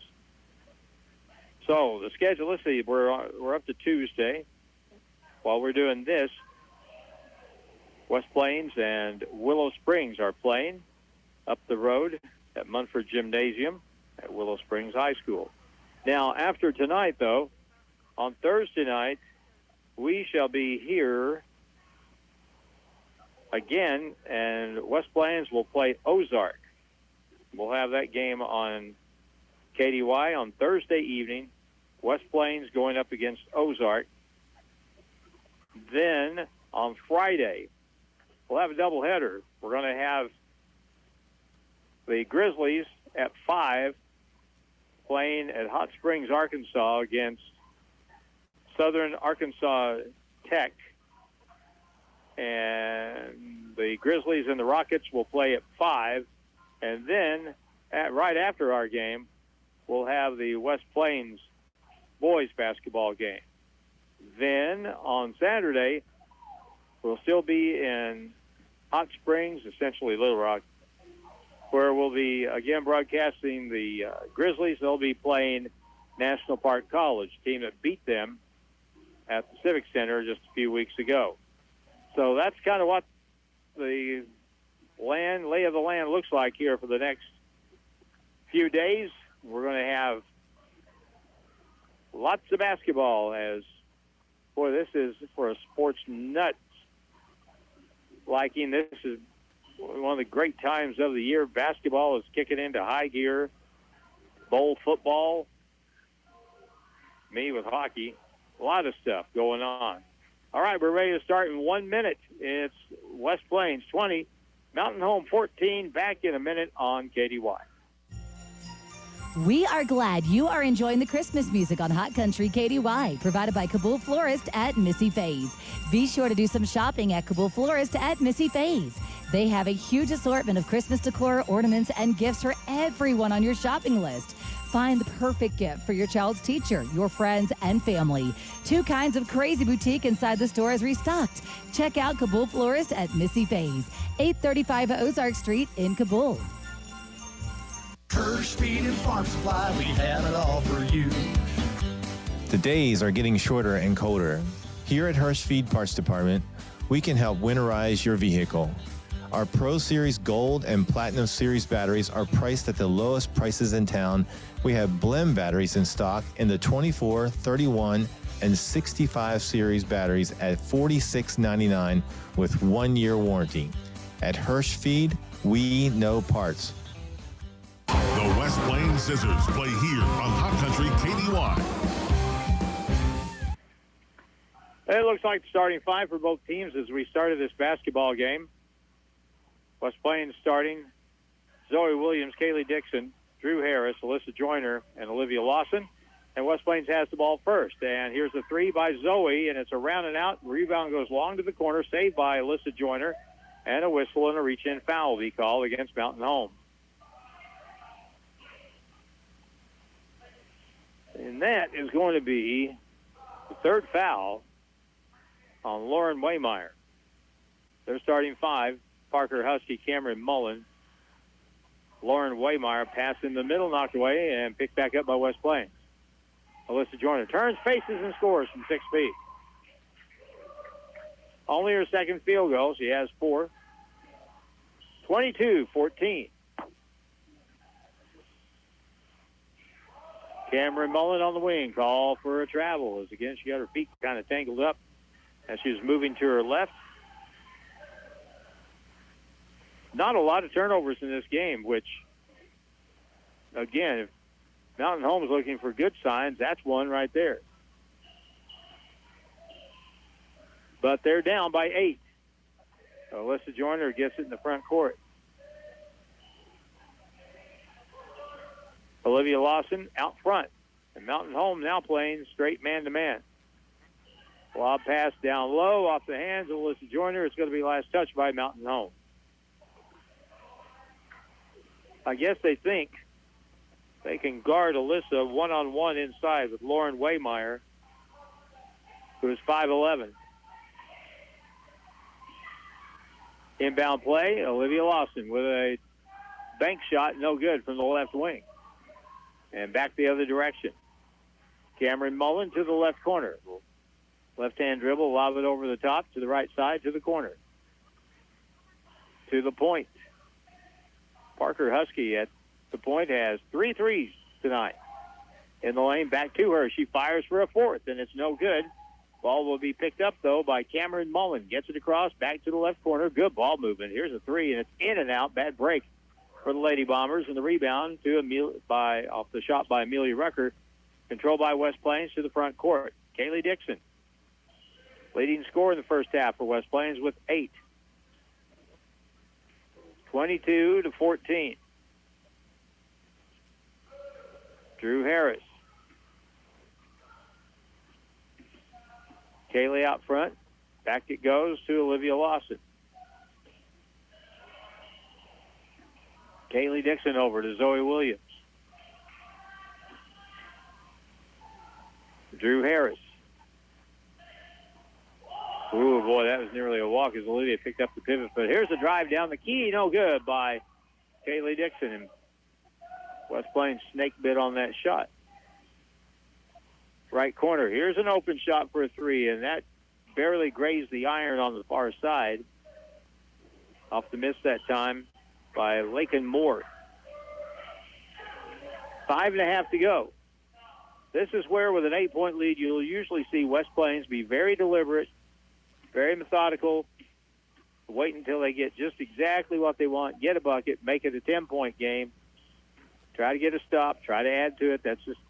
So the schedule, let's see, we're up to Tuesday. While we're doing this, West Plains and Willow Springs are playing up the road at Munford Gymnasium at Willow Springs High School. Now, after tonight, though, on Thursday night, we shall be here again, and West Plains will play Ozark. We'll have that game on KDY on Thursday evening. West Plains going up against Ozark. Then on Friday, we'll have a doubleheader. We're going to have the Grizzlies at 5 playing at Hot Springs, Arkansas against Southern Arkansas Tech. And the Grizzlies and the Rockets will play at 5. And then, right after our game, we'll have the West Plains boys basketball game. Then, on Saturday, we'll still be in Hot Springs, essentially Little Rock, where we'll be, again, broadcasting the Grizzlies. They'll be playing National Park College, team that beat them at the Civic Center just a few weeks ago. So that's kind of what the lay of the land looks like here for the next few days. We're going to have lots of basketball this is for a sports nut liking. This is one of the great times of the year. Basketball is kicking into high gear. Bowl football. Me with hockey. A lot of stuff going on. All right, we're ready to start in 1 minute. It's West Plains 20, Mountain Home 14. Back in a minute on KDY. We are glad you are enjoying the Christmas music on Hot Country KDY, provided by Kabul Florist at Missy Faye's. Be sure to do some shopping at Kabul Florist at Missy Faye's. They have a huge assortment of Christmas decor, ornaments, and gifts for everyone on your shopping list. Find the perfect gift for your child's teacher, your friends, and family. 2 kinds of crazy boutique inside the store is restocked. Check out Kabul Florist at Missy Faye's, 835 Ozark Street in Kabul. Hirsch Feed and Farm Supply, we have it all for you. The days are getting shorter and colder. Here at Hirsch Feed Parts Department, we can help winterize your vehicle. Our Pro Series Gold and Platinum Series batteries are priced at the lowest prices in town. We have blend batteries in stock in the 24, 31, and 65 series batteries at $46.99 with 1-year warranty. At Hirsch Feed, we know parts. The West Plains Zizzers play here on Hot Country KDY. It looks like the starting 5 for both teams as we started this basketball game. West Plains starting Zoe Williams, Kaylee Dixon, Drew Harris, Alyssa Joyner, and Olivia Lawson. And West Plains has the ball first. And here's a 3 by Zoe, and it's a round and out. Rebound goes long to the corner, saved by Alyssa Joyner. And a whistle and a reach-in foul will be called against Mountain Home. And that is going to be the 3rd foul on Lauren Waymeyer. They're starting 5. Parker Husky, Cameron Mullen. Lauren Waymeyer pass in the middle, knocked away, and picked back up by West Plains. Alyssa Joyner turns, faces, and scores from 6 feet. Only her 2nd field goal. She has 4. 22-14. Cameron Mullen on the wing. Call for a travel. As again, she got her feet kind of tangled up as she was moving to her left. Not a lot of turnovers in this game, which, again, if Mountain Home is looking for good signs, that's one right there. But they're down by 8. So Alyssa Joyner gets it in the front court. Olivia Lawson out front. And Mountain Home now playing straight man-to-man. Lob pass down low off the hands of Alyssa Joyner. It's going to be last touch by Mountain Home. I guess they think they can guard Alyssa one-on-one inside with Lauren Waymeyer, who is 5'11". Inbound play, Olivia Lawson with a bank shot, no good from the left wing. And back the other direction. Cameron Mullen to the left corner. Left-hand dribble, lob it over the top to the right side to the corner. To the point. Parker Husky at the point has 3 threes tonight. In the lane, back to her. She fires for a 4th, and it's no good. Ball will be picked up, though, by Cameron Mullen. Gets it across, back to the left corner. Good ball movement. Here's a 3, and it's in and out. Bad break for the Lady Bombers, and the rebound off the shot by Amelia Rucker. Controlled by West Plains to the front court. Kaylee Dixon, leading scorer in the first half for West Plains with 8. 22-14. Drew Harris. Kaylee out front. Back it goes to Olivia Lawson. Kaylee Dixon over to Zoe Williams. Drew Harris. Ooh, boy, that was nearly a walk as Olivia picked up the pivot. But here's a drive down the key. No good by Kaylee Dixon. And West Plains snake bit on that shot. Right corner. Here's an open shot for a 3, and that barely grazed the iron on the far side. Off the miss that time by Lakin Moore. 5.5 to go. This is where, with an 8-point lead, you'll usually see West Plains be very deliberate, very methodical, wait until they get just exactly what they want, get a bucket, make it a 10-point game, try to get a stop, try to add to it. That's just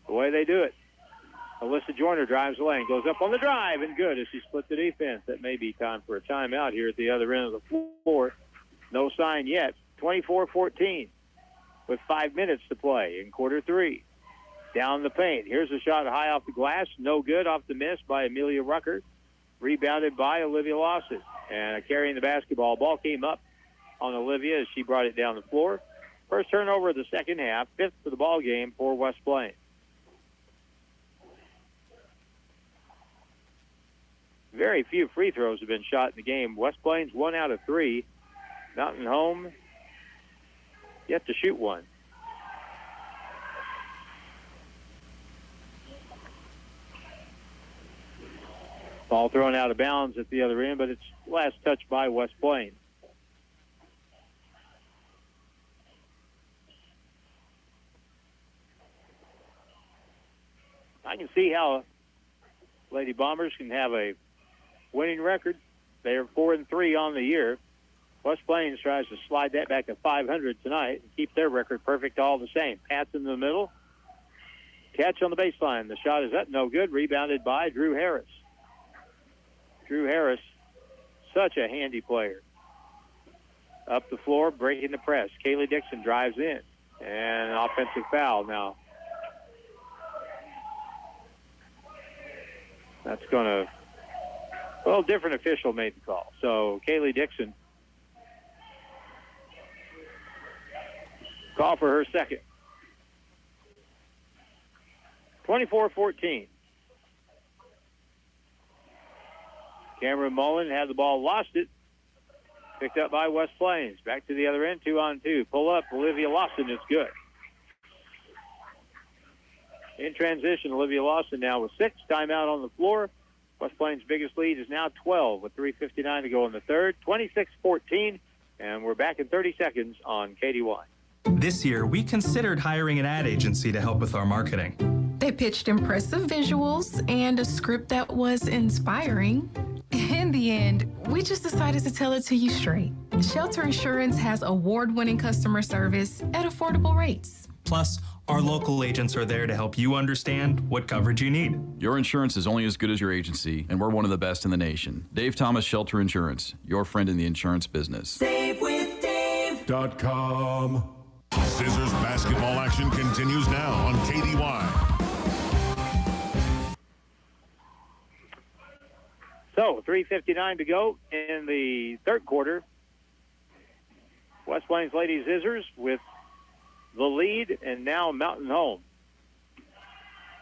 the way they do it. Alyssa Joyner drives the lane, goes up on the drive, and good as she split the defense. That may be time for a timeout here at the other end of the floor. No sign yet. 24-14 with 5 minutes to play in quarter 3. Down the paint. Here's a shot high off the glass. No good off the miss by Amelia Rucker. Rebounded by Olivia Lawson. and carrying the basketball. Ball came up on Olivia as she brought it down the floor. First turnover of the second half, 5th for the ball game for West Plains. Very few free throws have been shot in the game. West Plains 1 out of 3. Mountain Home yet to shoot one. Ball thrown out of bounds at the other end, but it's last touched by West Plains. I can see how Lady Bombers can have a winning record. They are 4-3 on the year. West Plains tries to slide that back to 500 tonight and keep their record perfect all the same. Pats in the middle. Catch on the baseline. The shot is up, no good. Rebounded by Drew Harris. Drew Harris, such a handy player. Up the floor, breaking the press. Kaylee Dixon drives in. And an offensive foul now. That's going to, well, different official made the call. So Kaylee Dixon, call for her second. 24-14. Cameron Mullen had the ball, lost it. Picked up by West Plains. Back to the other end, 2-on-2. Pull up, Olivia Lawson is good. In transition, Olivia Lawson now with 6. Timeout on the floor. West Plains' biggest lead is now 12 with 3:59 to go in the third. 26-14, and we're back in 30 seconds on KDY. This year, we considered hiring an ad agency to help with our marketing. They pitched impressive visuals and a script that was inspiring. In the end, we just decided to tell it to you straight. Shelter Insurance has award-winning customer service at affordable rates. Plus, our local agents are there to help you understand what coverage you need. Your insurance is only as good as your agency, and we're one of the best in the nation. Dave Thomas Shelter Insurance, your friend in the insurance business. SaveWithDave.com. Zizzers basketball action continues now on KDY. So, 3:59 to go in the third quarter. West Plains Lady Zizzers with the lead, and now Mountain Home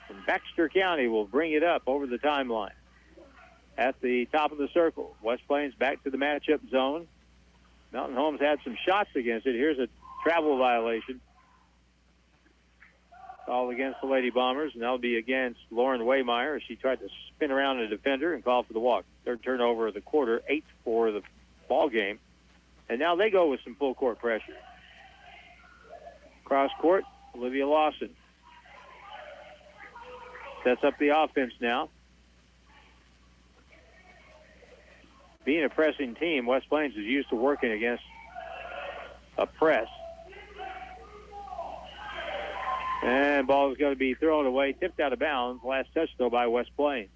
from Baxter County will bring it up over the timeline. At the top of the circle, West Plains back to the matchup zone. Mountain Home's had some shots against it. Here's a travel violation. Called against the Lady Bombers, and that'll be against Lauren Waymeyer as she tried to spin around a defender and call for the walk. Third turnover of the quarter, 8th for the ball game. And now they go with some full court pressure. Cross court, Olivia Lawson sets up the offense now. Being a pressing team, West Plains is used to working against a press. And ball is going to be thrown away, tipped out of bounds. Last touch, though, by West Plains.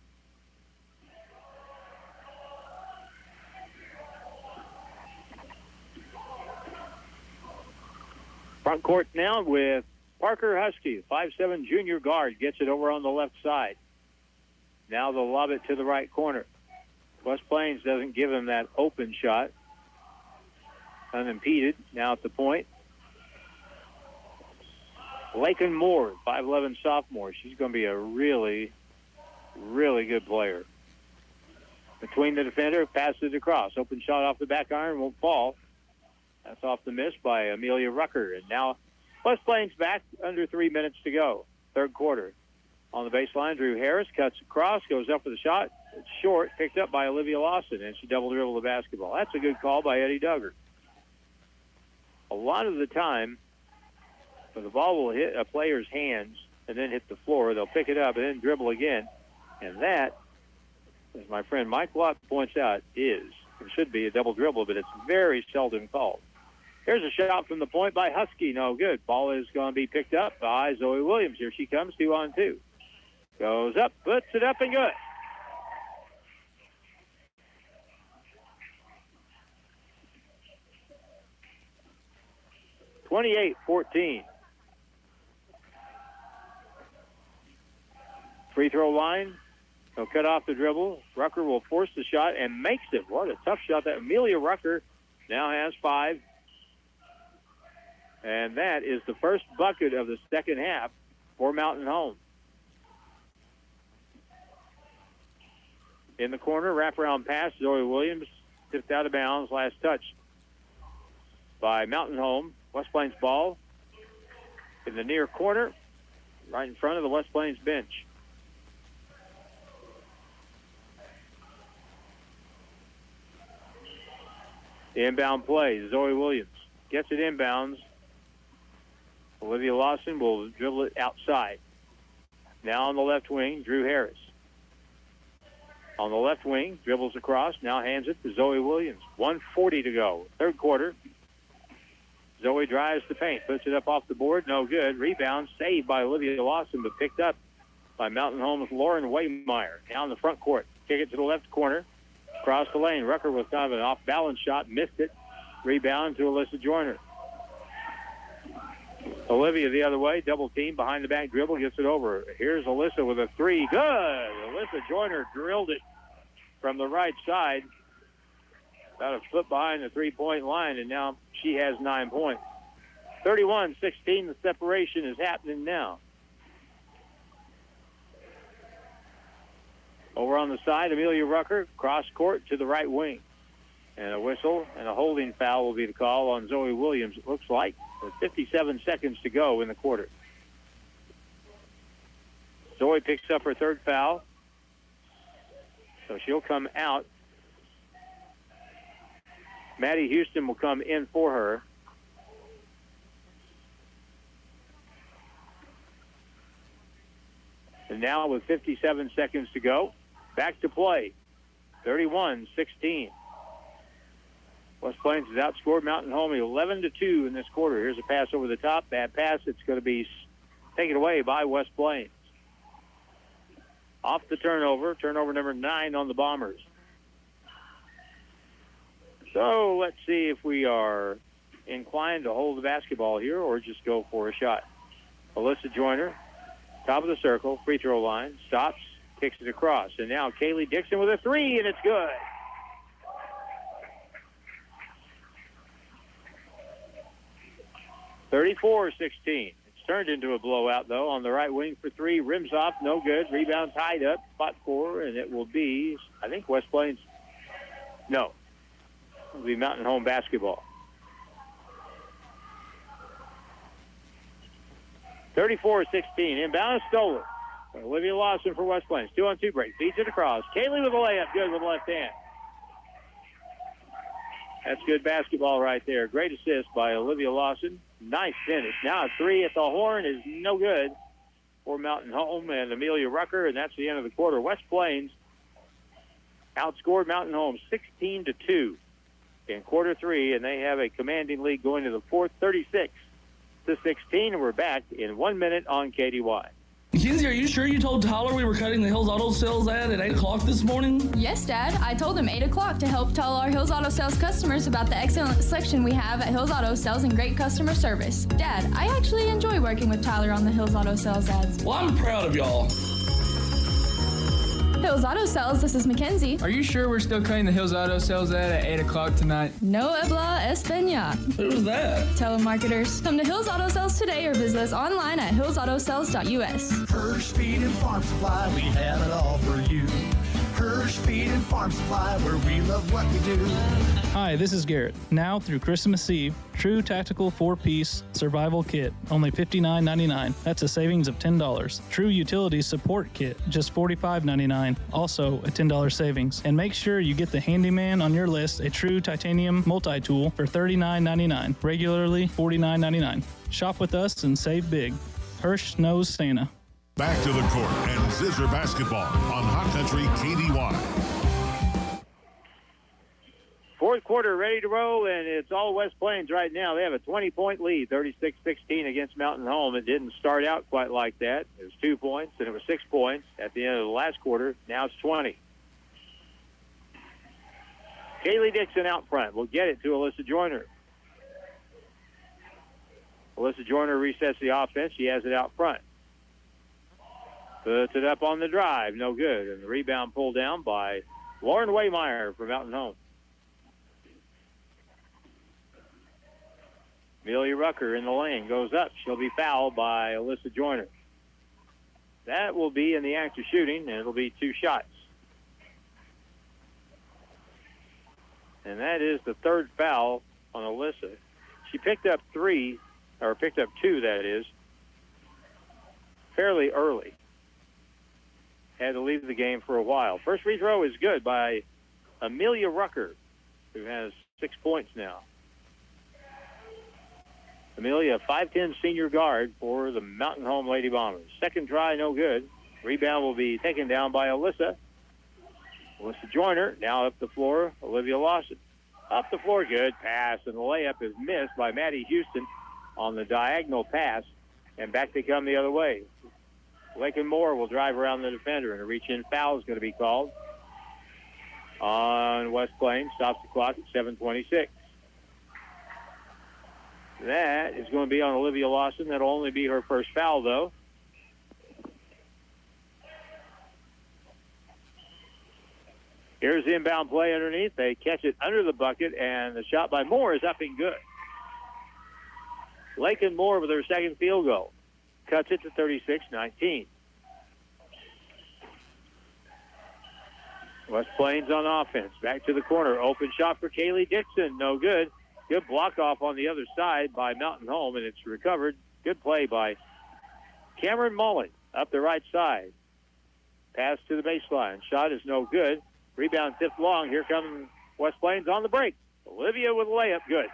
Front court now with Parker Husky, 5'7" junior guard, gets it over on the left side. Now they'll lob it to the right corner. West Plains doesn't give him that open shot. Unimpeded, now at the point. Lakin Moore, 5'11" sophomore. She's going to be a really, really good player. Between the defender, passes it across. Open shot off the back iron, won't fall. That's off the miss by Amelia Rucker. And now West Plains back, under 3 minutes to go. Third quarter. On the baseline, Drew Harris cuts across, goes up for the shot. It's short, picked up by Olivia Lawson, and she double dribbled the basketball. That's a good call by Eddie Duggar. A lot of the time, when the ball will hit a player's hands and then hit the floor, they'll pick it up and then dribble again. And that, as my friend Mike Lott points out, is, or should be, a double dribble, but it's very seldom called. Here's a shot from the point by Husky. No good. Ball is going to be picked up by Zoe Williams. Here she comes, 2-on-2. Goes up, puts it up, and good. (28-14). Free throw line He'll cut off the dribble. Rucker will force the shot and makes it. What a tough shot. That Amelia Rucker now has 5. And that is the first bucket of the second half for Mountain Home. In the corner, wraparound pass. Zoe Williams tipped out of bounds. Last touch by Mountain Home. West Plains ball in the near corner, right in front of the West Plains bench. The inbound play. Zoe Williams gets it inbounds. Olivia Lawson will dribble it outside. Now on the left wing, Drew Harris. On the left wing, dribbles across, now hands it to Zoe Williams. 1:40 to go. Third quarter. Zoe drives the paint, puts it up off the board, no good. Rebound, saved by Olivia Lawson, but picked up by Mountain Home's Lauren Waymeyer. Now in the front court. Kick it to the left corner. Across the lane. Rucker with kind of an off-balance shot, missed it. Rebound to Alyssa Joyner. Olivia the other way, double team, behind the back dribble, gets it over. Here's Alyssa with a 3. Good! Alyssa Joyner drilled it from the right side. About a foot behind the three-point line, and now she has 9 points. 31-16, the separation is happening now. Over on the side, Amelia Rucker, cross court to the right wing. And a whistle and a holding foul will be the call on Zoe Williams, it looks like, with 57 seconds to go in the quarter. Zoe picks up her third foul. So she'll come out. Maddie Houston will come in for her. And now with 57 seconds to go, back to play. 31-16. West Plains has outscored Mountain Home 11-2 in this quarter. Here's a pass over the top. Bad pass. It's going to be taken away by West Plains. Off the turnover. Turnover number 9 on the Bombers. So let's see if we are inclined to hold the basketball here or just go for a shot. Alyssa Joyner, top of the circle, free throw line, stops, kicks it across. And now Kaylee Dixon with a 3, and it's good. (34-16). It's turned into a blowout, though, on the right wing for 3. Rims off, no good. Rebound tied up, spot 4, and it will be, I think, West Plains. No. It will be Mountain Home basketball. 34-16. Inbound, stolen. Olivia Lawson for West Plains. 2-on-2 break. Feeds it across. Kaylee with a layup. Good with the left hand. That's good basketball right there. Great assist by Olivia Lawson. Nice finish. Now a 3 at the horn is no good for Mountain Home and Amelia Rucker, and that's the end of the quarter. West Plains outscored Mountain Home 16-2 in quarter 3, and they have a commanding lead going to the fourth, 36-16. And we're back in 1 minute on KDY. Mackenzie, are you sure you told Tyler we were cutting the Hills Auto Sales ad at 8 o'clock this morning? Yes, Dad. I told him 8 o'clock to help tell our Hills Auto Sales customers about the excellent selection we have at Hills Auto Sales and great customer service. Dad, I actually enjoy working with Tyler on the Hills Auto Sales ads. Well, I'm proud of y'all. Hills Auto Sales, this is Mackenzie. Are you sure we're still cutting the Hills Auto Sales ad at 8 o'clock tonight? No habla español. Who's that? Telemarketers. Come to Hills Auto Sales today or visit us online at hillsautosales.us. Hirsch Feed and Farm Supply, we have it all for you. Hirsch Feed and Farm Supply, where we love what we do. Hi, this is Garrett. Now through Christmas Eve, True Tactical 4-Piece Survival Kit, only $59.99. That's a savings of $10. True Utility Support Kit, just $45.99. Also a $10 savings. And make sure you get the handyman on your list, a True Titanium Multi-Tool for $39.99. Regularly $49.99. Shop with us and save big. Hirsch knows Santa. Back to the court and Zizzer basketball on Hot Country KDY. Fourth quarter ready to roll, and it's all West Plains right now. They have a 20-point lead, 36-16 against Mountain Home. It didn't start out quite like that. It was 2 points, and it was 6 points at the end of the last quarter. Now it's 20. Kaylee Dixon out front. We'll get it to Alyssa Joyner. Alyssa Joyner resets the offense. She has it out front. Puts it up on the drive. No good. And the rebound pulled down by Lauren Waymeyer for Mountain Home. Amelia Rucker in the lane. Goes up. She'll be fouled by Alyssa Joyner. That will be in the act of shooting, and it'll be 2 shots. And that is the third foul on Alyssa. She picked up 2, that is, fairly early. Had to leave the game for a while. First free throw is good by Amelia Rucker, who has 6 points now. Amelia, 5'10" senior guard for the Mountain Home Lady Bombers. Second try, no good. Rebound will be taken down by Alyssa. Alyssa Joyner, now up the floor, Olivia Lawson. Up the floor, good pass, and the layup is missed by Maddie Houston on the diagonal pass, and back they come the other way. Lakin Moore will drive around the defender, and a reach-in foul is going to be called on West Plains. Stops the clock at 7:26. That is going to be on Olivia Lawson. That'll only be her first foul, though. Here's the inbound play underneath. They catch it under the bucket, and the shot by Moore is up and good. Lakin Moore with her second field goal. Cuts it to 36-19. West Plains on offense. Back to the corner. Open shot for Kaylee Dixon. No good. Good block off on the other side by Mountain Home, and it's recovered. Good play by Cameron Mullen up the right side. Pass to the baseline. Shot is no good. Rebound tipped long. Here comes West Plains on the break. Olivia with a layup. Good.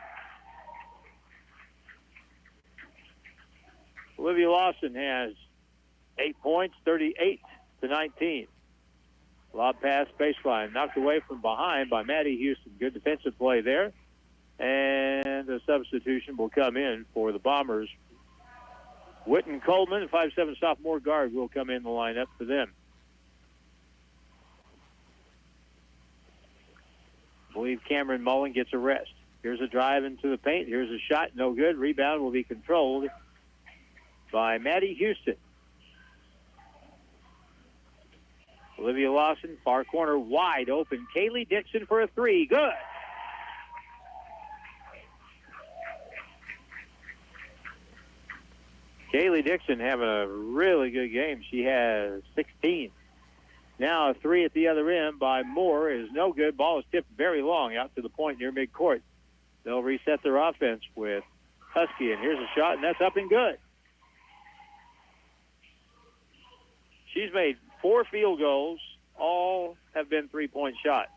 Olivia Lawson has 8 points, 38-19. Lob pass baseline. Knocked away from behind by Maddie Houston. Good defensive play there. And a substitution will come in for the Bombers. Whitten Coleman, 5'7" sophomore guard, will come in the lineup for them. I believe Cameron Mullen gets a rest. Here's a drive into the paint. Here's a shot. No good. Rebound will be controlled by Maddie Houston. Olivia Lawson, far corner, wide open. Kaylee Dixon for a 3. Good. Kaylee Dixon having a really good game. She has 16. Now a 3 at the other end by Moore is no good. Ball is tipped very long out to the point near midcourt. They'll reset their offense with Husky, and here's a shot, and that's up and good. She's made 4 field goals. All have been 3-point shots.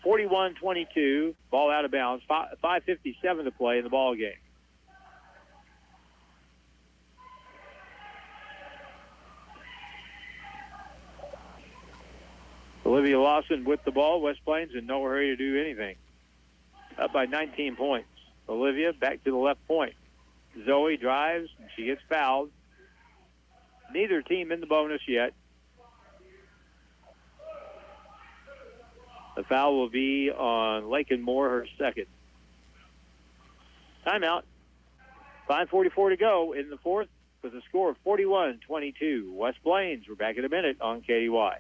41-22, ball out of bounds. 5:57 to play in the ball game. Olivia Lawson with the ball. West Plains in no hurry to do anything. Up by 19 points. Olivia back to the left point. Zoe drives, and she gets fouled. Neither team in the bonus yet. The foul will be on Lakin Moore, her second. Timeout. 5:44 to go in the fourth with a score of 41-22. West Plains, we're back in a minute on KDY.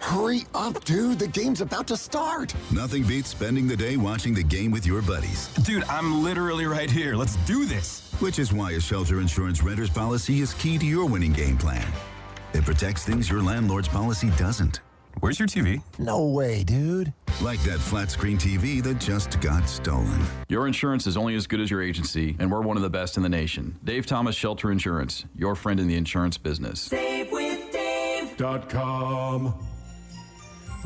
Hurry up, dude. The game's about to start. Nothing beats spending the day watching the game with your buddies. Dude, I'm literally right here. Let's do this. Which is why a shelter insurance renter's policy is key to your winning game plan. It protects things your landlord's policy doesn't. Where's your TV? No way, dude. Like that flat screen TV that just got stolen. Your insurance is only as good as your agency, and we're one of the best in the nation. Dave Thomas Shelter Insurance, your friend in the insurance business. SaveWithDave.com.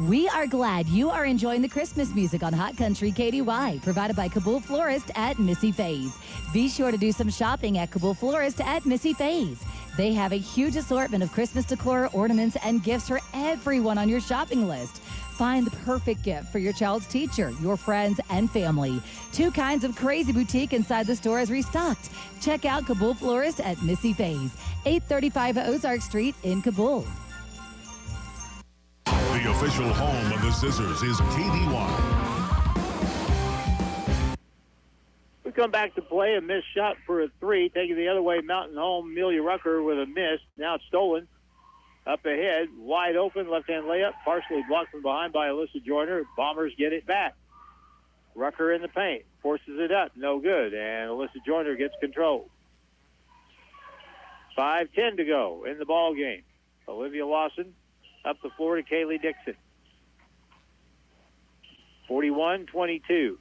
We are glad you are enjoying the Christmas music on Hot Country KDY, provided by Kabul Florist at Missy Faye's. Be sure to do some shopping at Kabul Florist at Missy Faye's. They have a huge assortment of Christmas decor, ornaments, and gifts for everyone on your shopping list. Find the perfect gift for your child's teacher, your friends, and family. 2 kinds of crazy boutique inside the store is restocked. Check out Kabul Florist at Missy Faye's, 835 Ozark Street in Kabul. The official home of the Zizzers is KDY. We come back to play. A missed shot for a three. Taking the other way, Mountain Home. Amelia Rucker with a miss. Now it's stolen. Up ahead, wide open, left-hand layup. Partially blocked from behind by Alyssa Joyner. Bombers get it back. Rucker in the paint. Forces it up. No good. And Alyssa Joyner gets control. 5:10 to go in the ball game. Olivia Lawson up the floor to Kaylee Dixon. 41-22.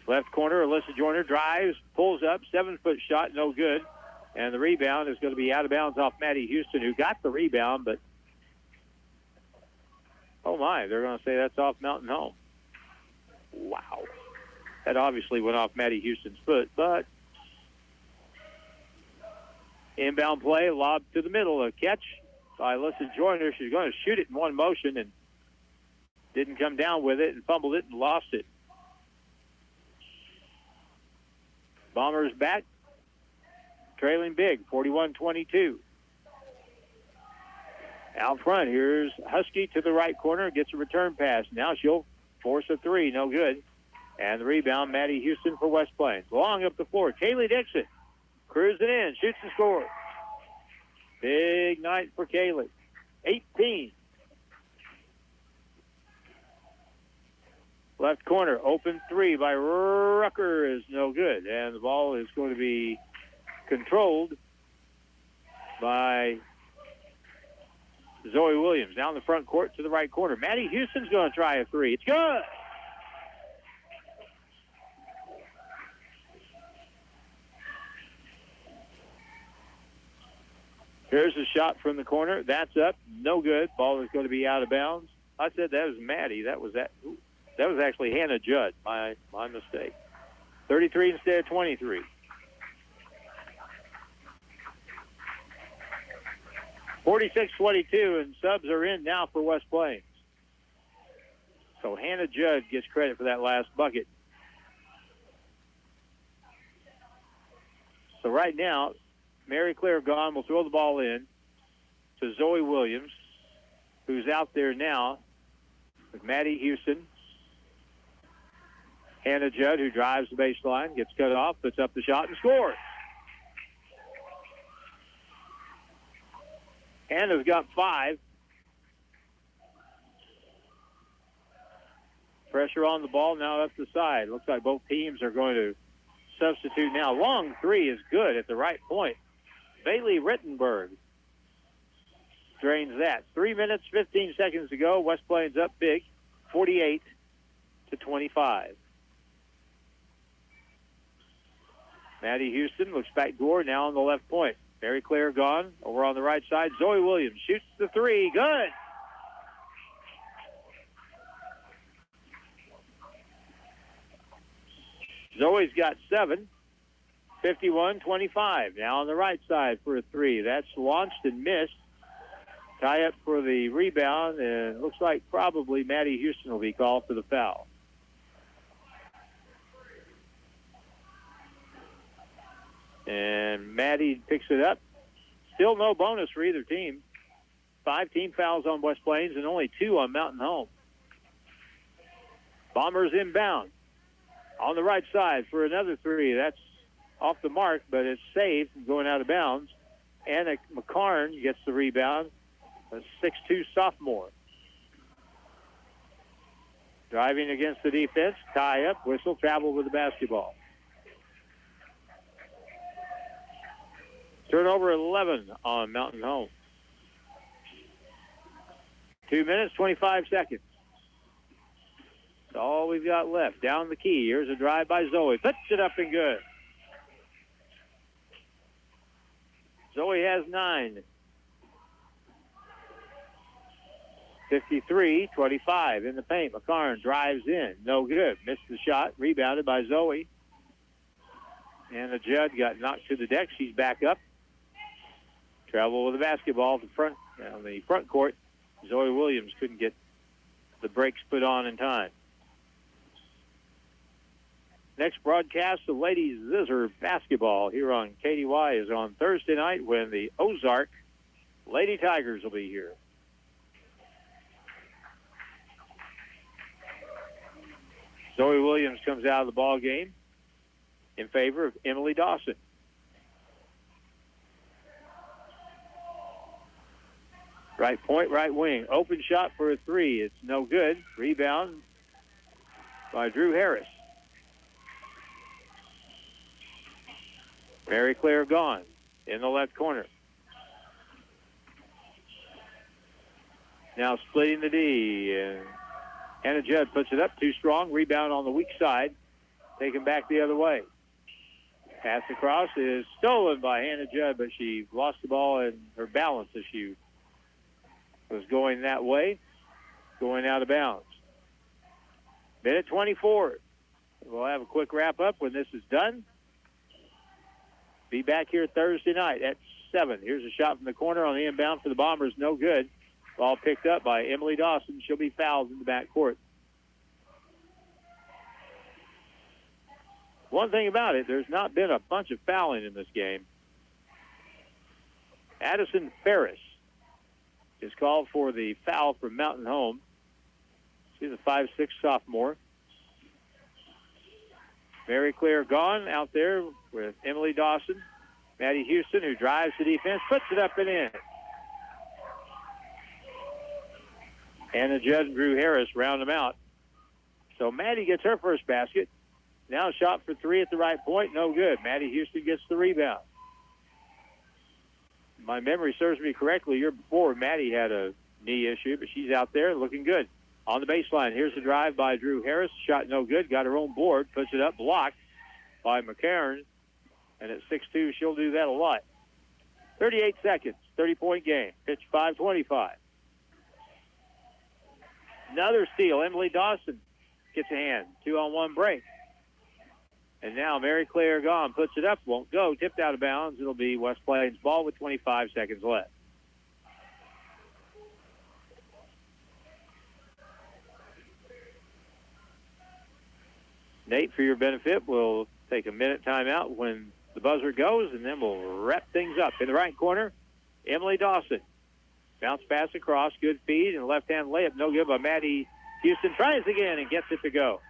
Left corner, Alyssa Joyner drives, pulls up, 7-foot shot, no good. And the rebound is going to be out of bounds off Maddie Houston, who got the rebound, but oh my, they're going to say that's off Mountain Home. Wow. That obviously went off Maddie Houston's foot, but inbound play, lob to the middle, a catch by Alyssa Joyner. She's going to shoot it in one motion and didn't come down with it and fumbled it and lost it. Bombers back, trailing big, 41-22. Out front, here's Husky to the right corner, gets a return pass. Now she'll force a three, no good. And the rebound, Maddie Houston for West Plains. Long up the floor, Kaylee Dixon cruising in, shoots and scores. Big night for Kaylee. 18. Left corner, open three by Rucker is no good. And the ball is going to be controlled by Zoe Williams. Down the front court to the right corner. Maddie Houston's going to try a three. It's good. Here's a shot from the corner. That's up. No good. Ball is going to be out of bounds. I said that was Maddie. That was actually Hannah Judd. My mistake. 33 instead of 23. (46-22), and subs are in now for West Plains. So Hannah Judd gets credit for that last bucket. So right now, Mary Claire Gahn will throw the ball in to Zoe Williams, who's out there now with Maddie Houston. Hannah Judd, who drives the baseline, gets cut off, puts up the shot, and scores. Hannah's got 5. Pressure on the ball now up the side. Looks like both teams are going to substitute now. Long three is good at the right point. Bailey Rittenberg drains that. 3 minutes, 15 seconds to go. West Plains up big, 48-25. Maddie Houston looks back door now on the left point. Mary Claire Gahn over on the right side. Zoe Williams shoots the three. Good. Zoe's got 7. 51-25. Now on the right side for a three. That's launched and missed. Tie up for the rebound, and looks like probably Maddie Houston will be called for the foul. And Maddie picks it up. Still no bonus for either team. 5 team fouls on West Plains and only 2 on Mountain Home. Bombers inbound. On the right side for another three. That's off the mark, but it's saved from going out of bounds. Anna McCarn gets the rebound, a 6'2 sophomore. Driving against the defense, tie up, whistle, travel with the basketball. Turnover 11 on Mountain Home. 2 minutes, 25 seconds. That's all we've got left. Down the key. Here's a drive by Zoe. Puts it up and good. Zoe has 9. 53-25 in the paint. McCarn drives in. No good. Missed the shot. Rebounded by Zoe. And the Judd got knocked to the deck. She's back up. Travel with the basketball to front, on the front court. Zoe Williams couldn't get the brakes put on in time. Next broadcast of Ladies Zizzer basketball here on KDY is on Thursday night when the Ozark Lady Tigers will be here. Zoe Williams comes out of the ball game in favor of Emily Dawson. Right point, right wing. Open shot for a three. It's no good. Rebound by Drew Harris. Mary Claire gone in the left corner. Now splitting the D. And Hannah Judd puts it up too strong. Rebound on the weak side. Taken back the other way. Pass across is stolen by Hannah Judd, but she lost the ball and her balance as she was going that way, going out of bounds. Minute 24. We'll have a quick wrap-up when this is done. Be back here Thursday night at 7. Here's a shot from the corner on the inbound for the Bombers. No good. Ball picked up by Emily Dawson. She'll be fouled in the backcourt. One thing about it, there's not been a bunch of fouling in this game. Addison Ferris is called for the foul from Mountain Home. She's a 5'6" sophomore. Mary Claire gone out there with Emily Dawson. Maddie Houston, who drives the defense, puts it up and in. Hannah Judd and Drew Harris round them out. So Maddie gets her first basket. Now shot for three at the right point, no good. Maddie Houston gets the rebound. My memory serves me correctly, year before, Maddie had a knee issue, but she's out there looking good. On the baseline, here's the drive by Drew Harris. Shot no good, got her own board, puts it up, blocked by McCarron. And at 6'2", she'll do that a lot. 38 seconds, 30-point game. Pitch 5:25. Another steal. Emily Dawson gets a hand. 2-on-1 break. And now Mary Claire gone. Puts it up. Won't go. Tipped out of bounds. It'll be West Plains ball with 25 seconds left. Nate, for your benefit, we'll take a minute timeout when the buzzer goes, and then we'll wrap things up. In the right corner, Emily Dawson. Bounce pass across. Good feed. And left-hand layup. No good by Maddie Houston. Tries again and gets it to go.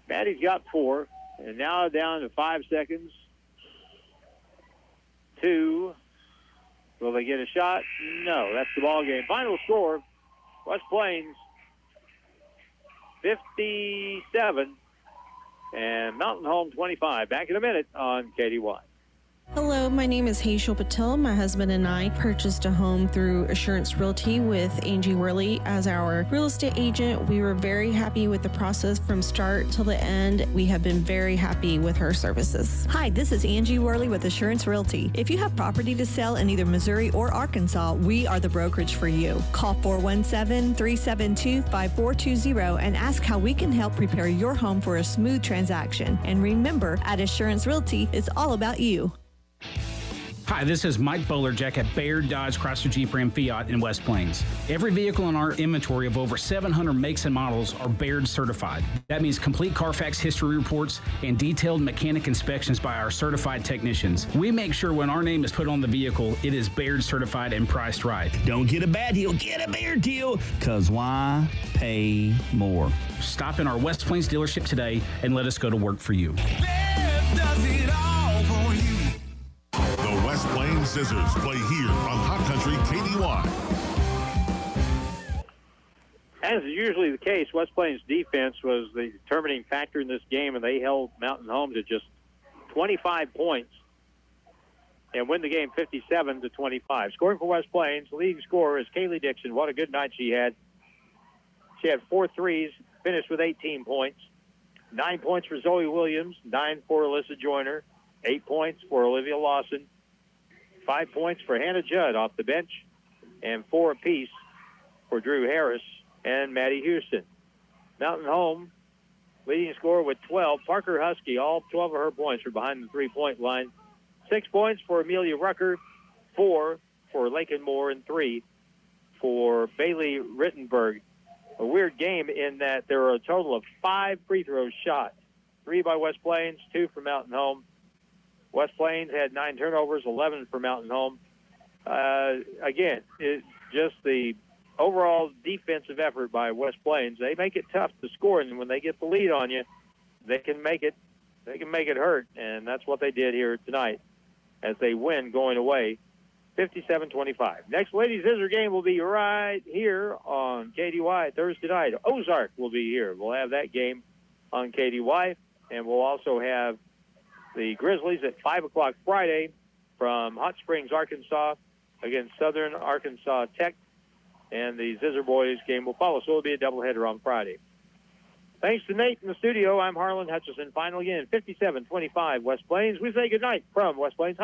Maddie's got 4, and now down to 5 seconds. 2. Will they get a shot? No, that's the ball game. Final score, West Plains 57 and Mountain Home 25. Back in a minute on KDY. Hello, my name is Hazel Patel. My husband and I purchased a home through Assurance Realty with Angie Worley as our real estate agent. We were very happy with the process from start till the end. We have been very happy with her services. Hi, this is Angie Worley with Assurance Realty. If you have property to sell in either Missouri or Arkansas, we are the brokerage for you. Call 417-372-5420 and ask how we can help prepare your home for a smooth transaction. And remember, at Assurance Realty, it's all about you. Hi, this is Mike Bowlerjack at Baird Dodge Chrysler Jeep Ram Fiat in West Plains. Every vehicle in our inventory of over 700 makes and models are Baird certified. That means complete Carfax history reports and detailed mechanic inspections by our certified technicians. We make sure when our name is put on the vehicle, it is Baird certified and priced right. Don't get a bad deal, get a Baird deal, because why pay more? Stop in our West Plains dealership today and let us go to work for you. Does it all for you. The West Plains Zizzers play here on Hot Country KDY. As is usually the case, West Plains defense was the determining factor in this game, and they held Mountain Home to just 25 points and win the game 57-25. Scoring for West Plains, leading scorer is Kaylee Dixon. What a good night she had. She had 4 threes, finished with 18 points. 9 points for Zoe Williams, 9 for Alyssa Joyner, 8 points for Olivia Lawson, 5 points for Hannah Judd off the bench, and 4 apiece for Drew Harris and Maddie Houston. Mountain Home, leading scorer with 12. Parker Husky, all 12 of her points were behind the three-point line. 6 points for Amelia Rucker, 4 for Lakin Moore, and 3 for Bailey Rittenberg. A weird game in that there were a total of 5 free throws shot. 3 by West Plains, 2 for Mountain Home. West Plains had 9 turnovers, 11 for Mountain Home. Again, it's just the overall defensive effort by West Plains. They make it tough to score, and when they get the lead on you, they can make it hurt, and that's what they did here tonight as they win going away 57-25. Next Ladies Zizzer game will be right here on KDY Thursday night. Ozark will be here. We'll have that game on KDY, and we'll also have the Grizzlies at 5 o'clock Friday from Hot Springs, Arkansas, against Southern Arkansas Tech, and the Zizzer Boys game will follow. So it'll be a doubleheader on Friday. Thanks to Nate in the studio, I'm Harlan Hutchison. Final again, 57-25 West Plains. We say goodnight from West Plains.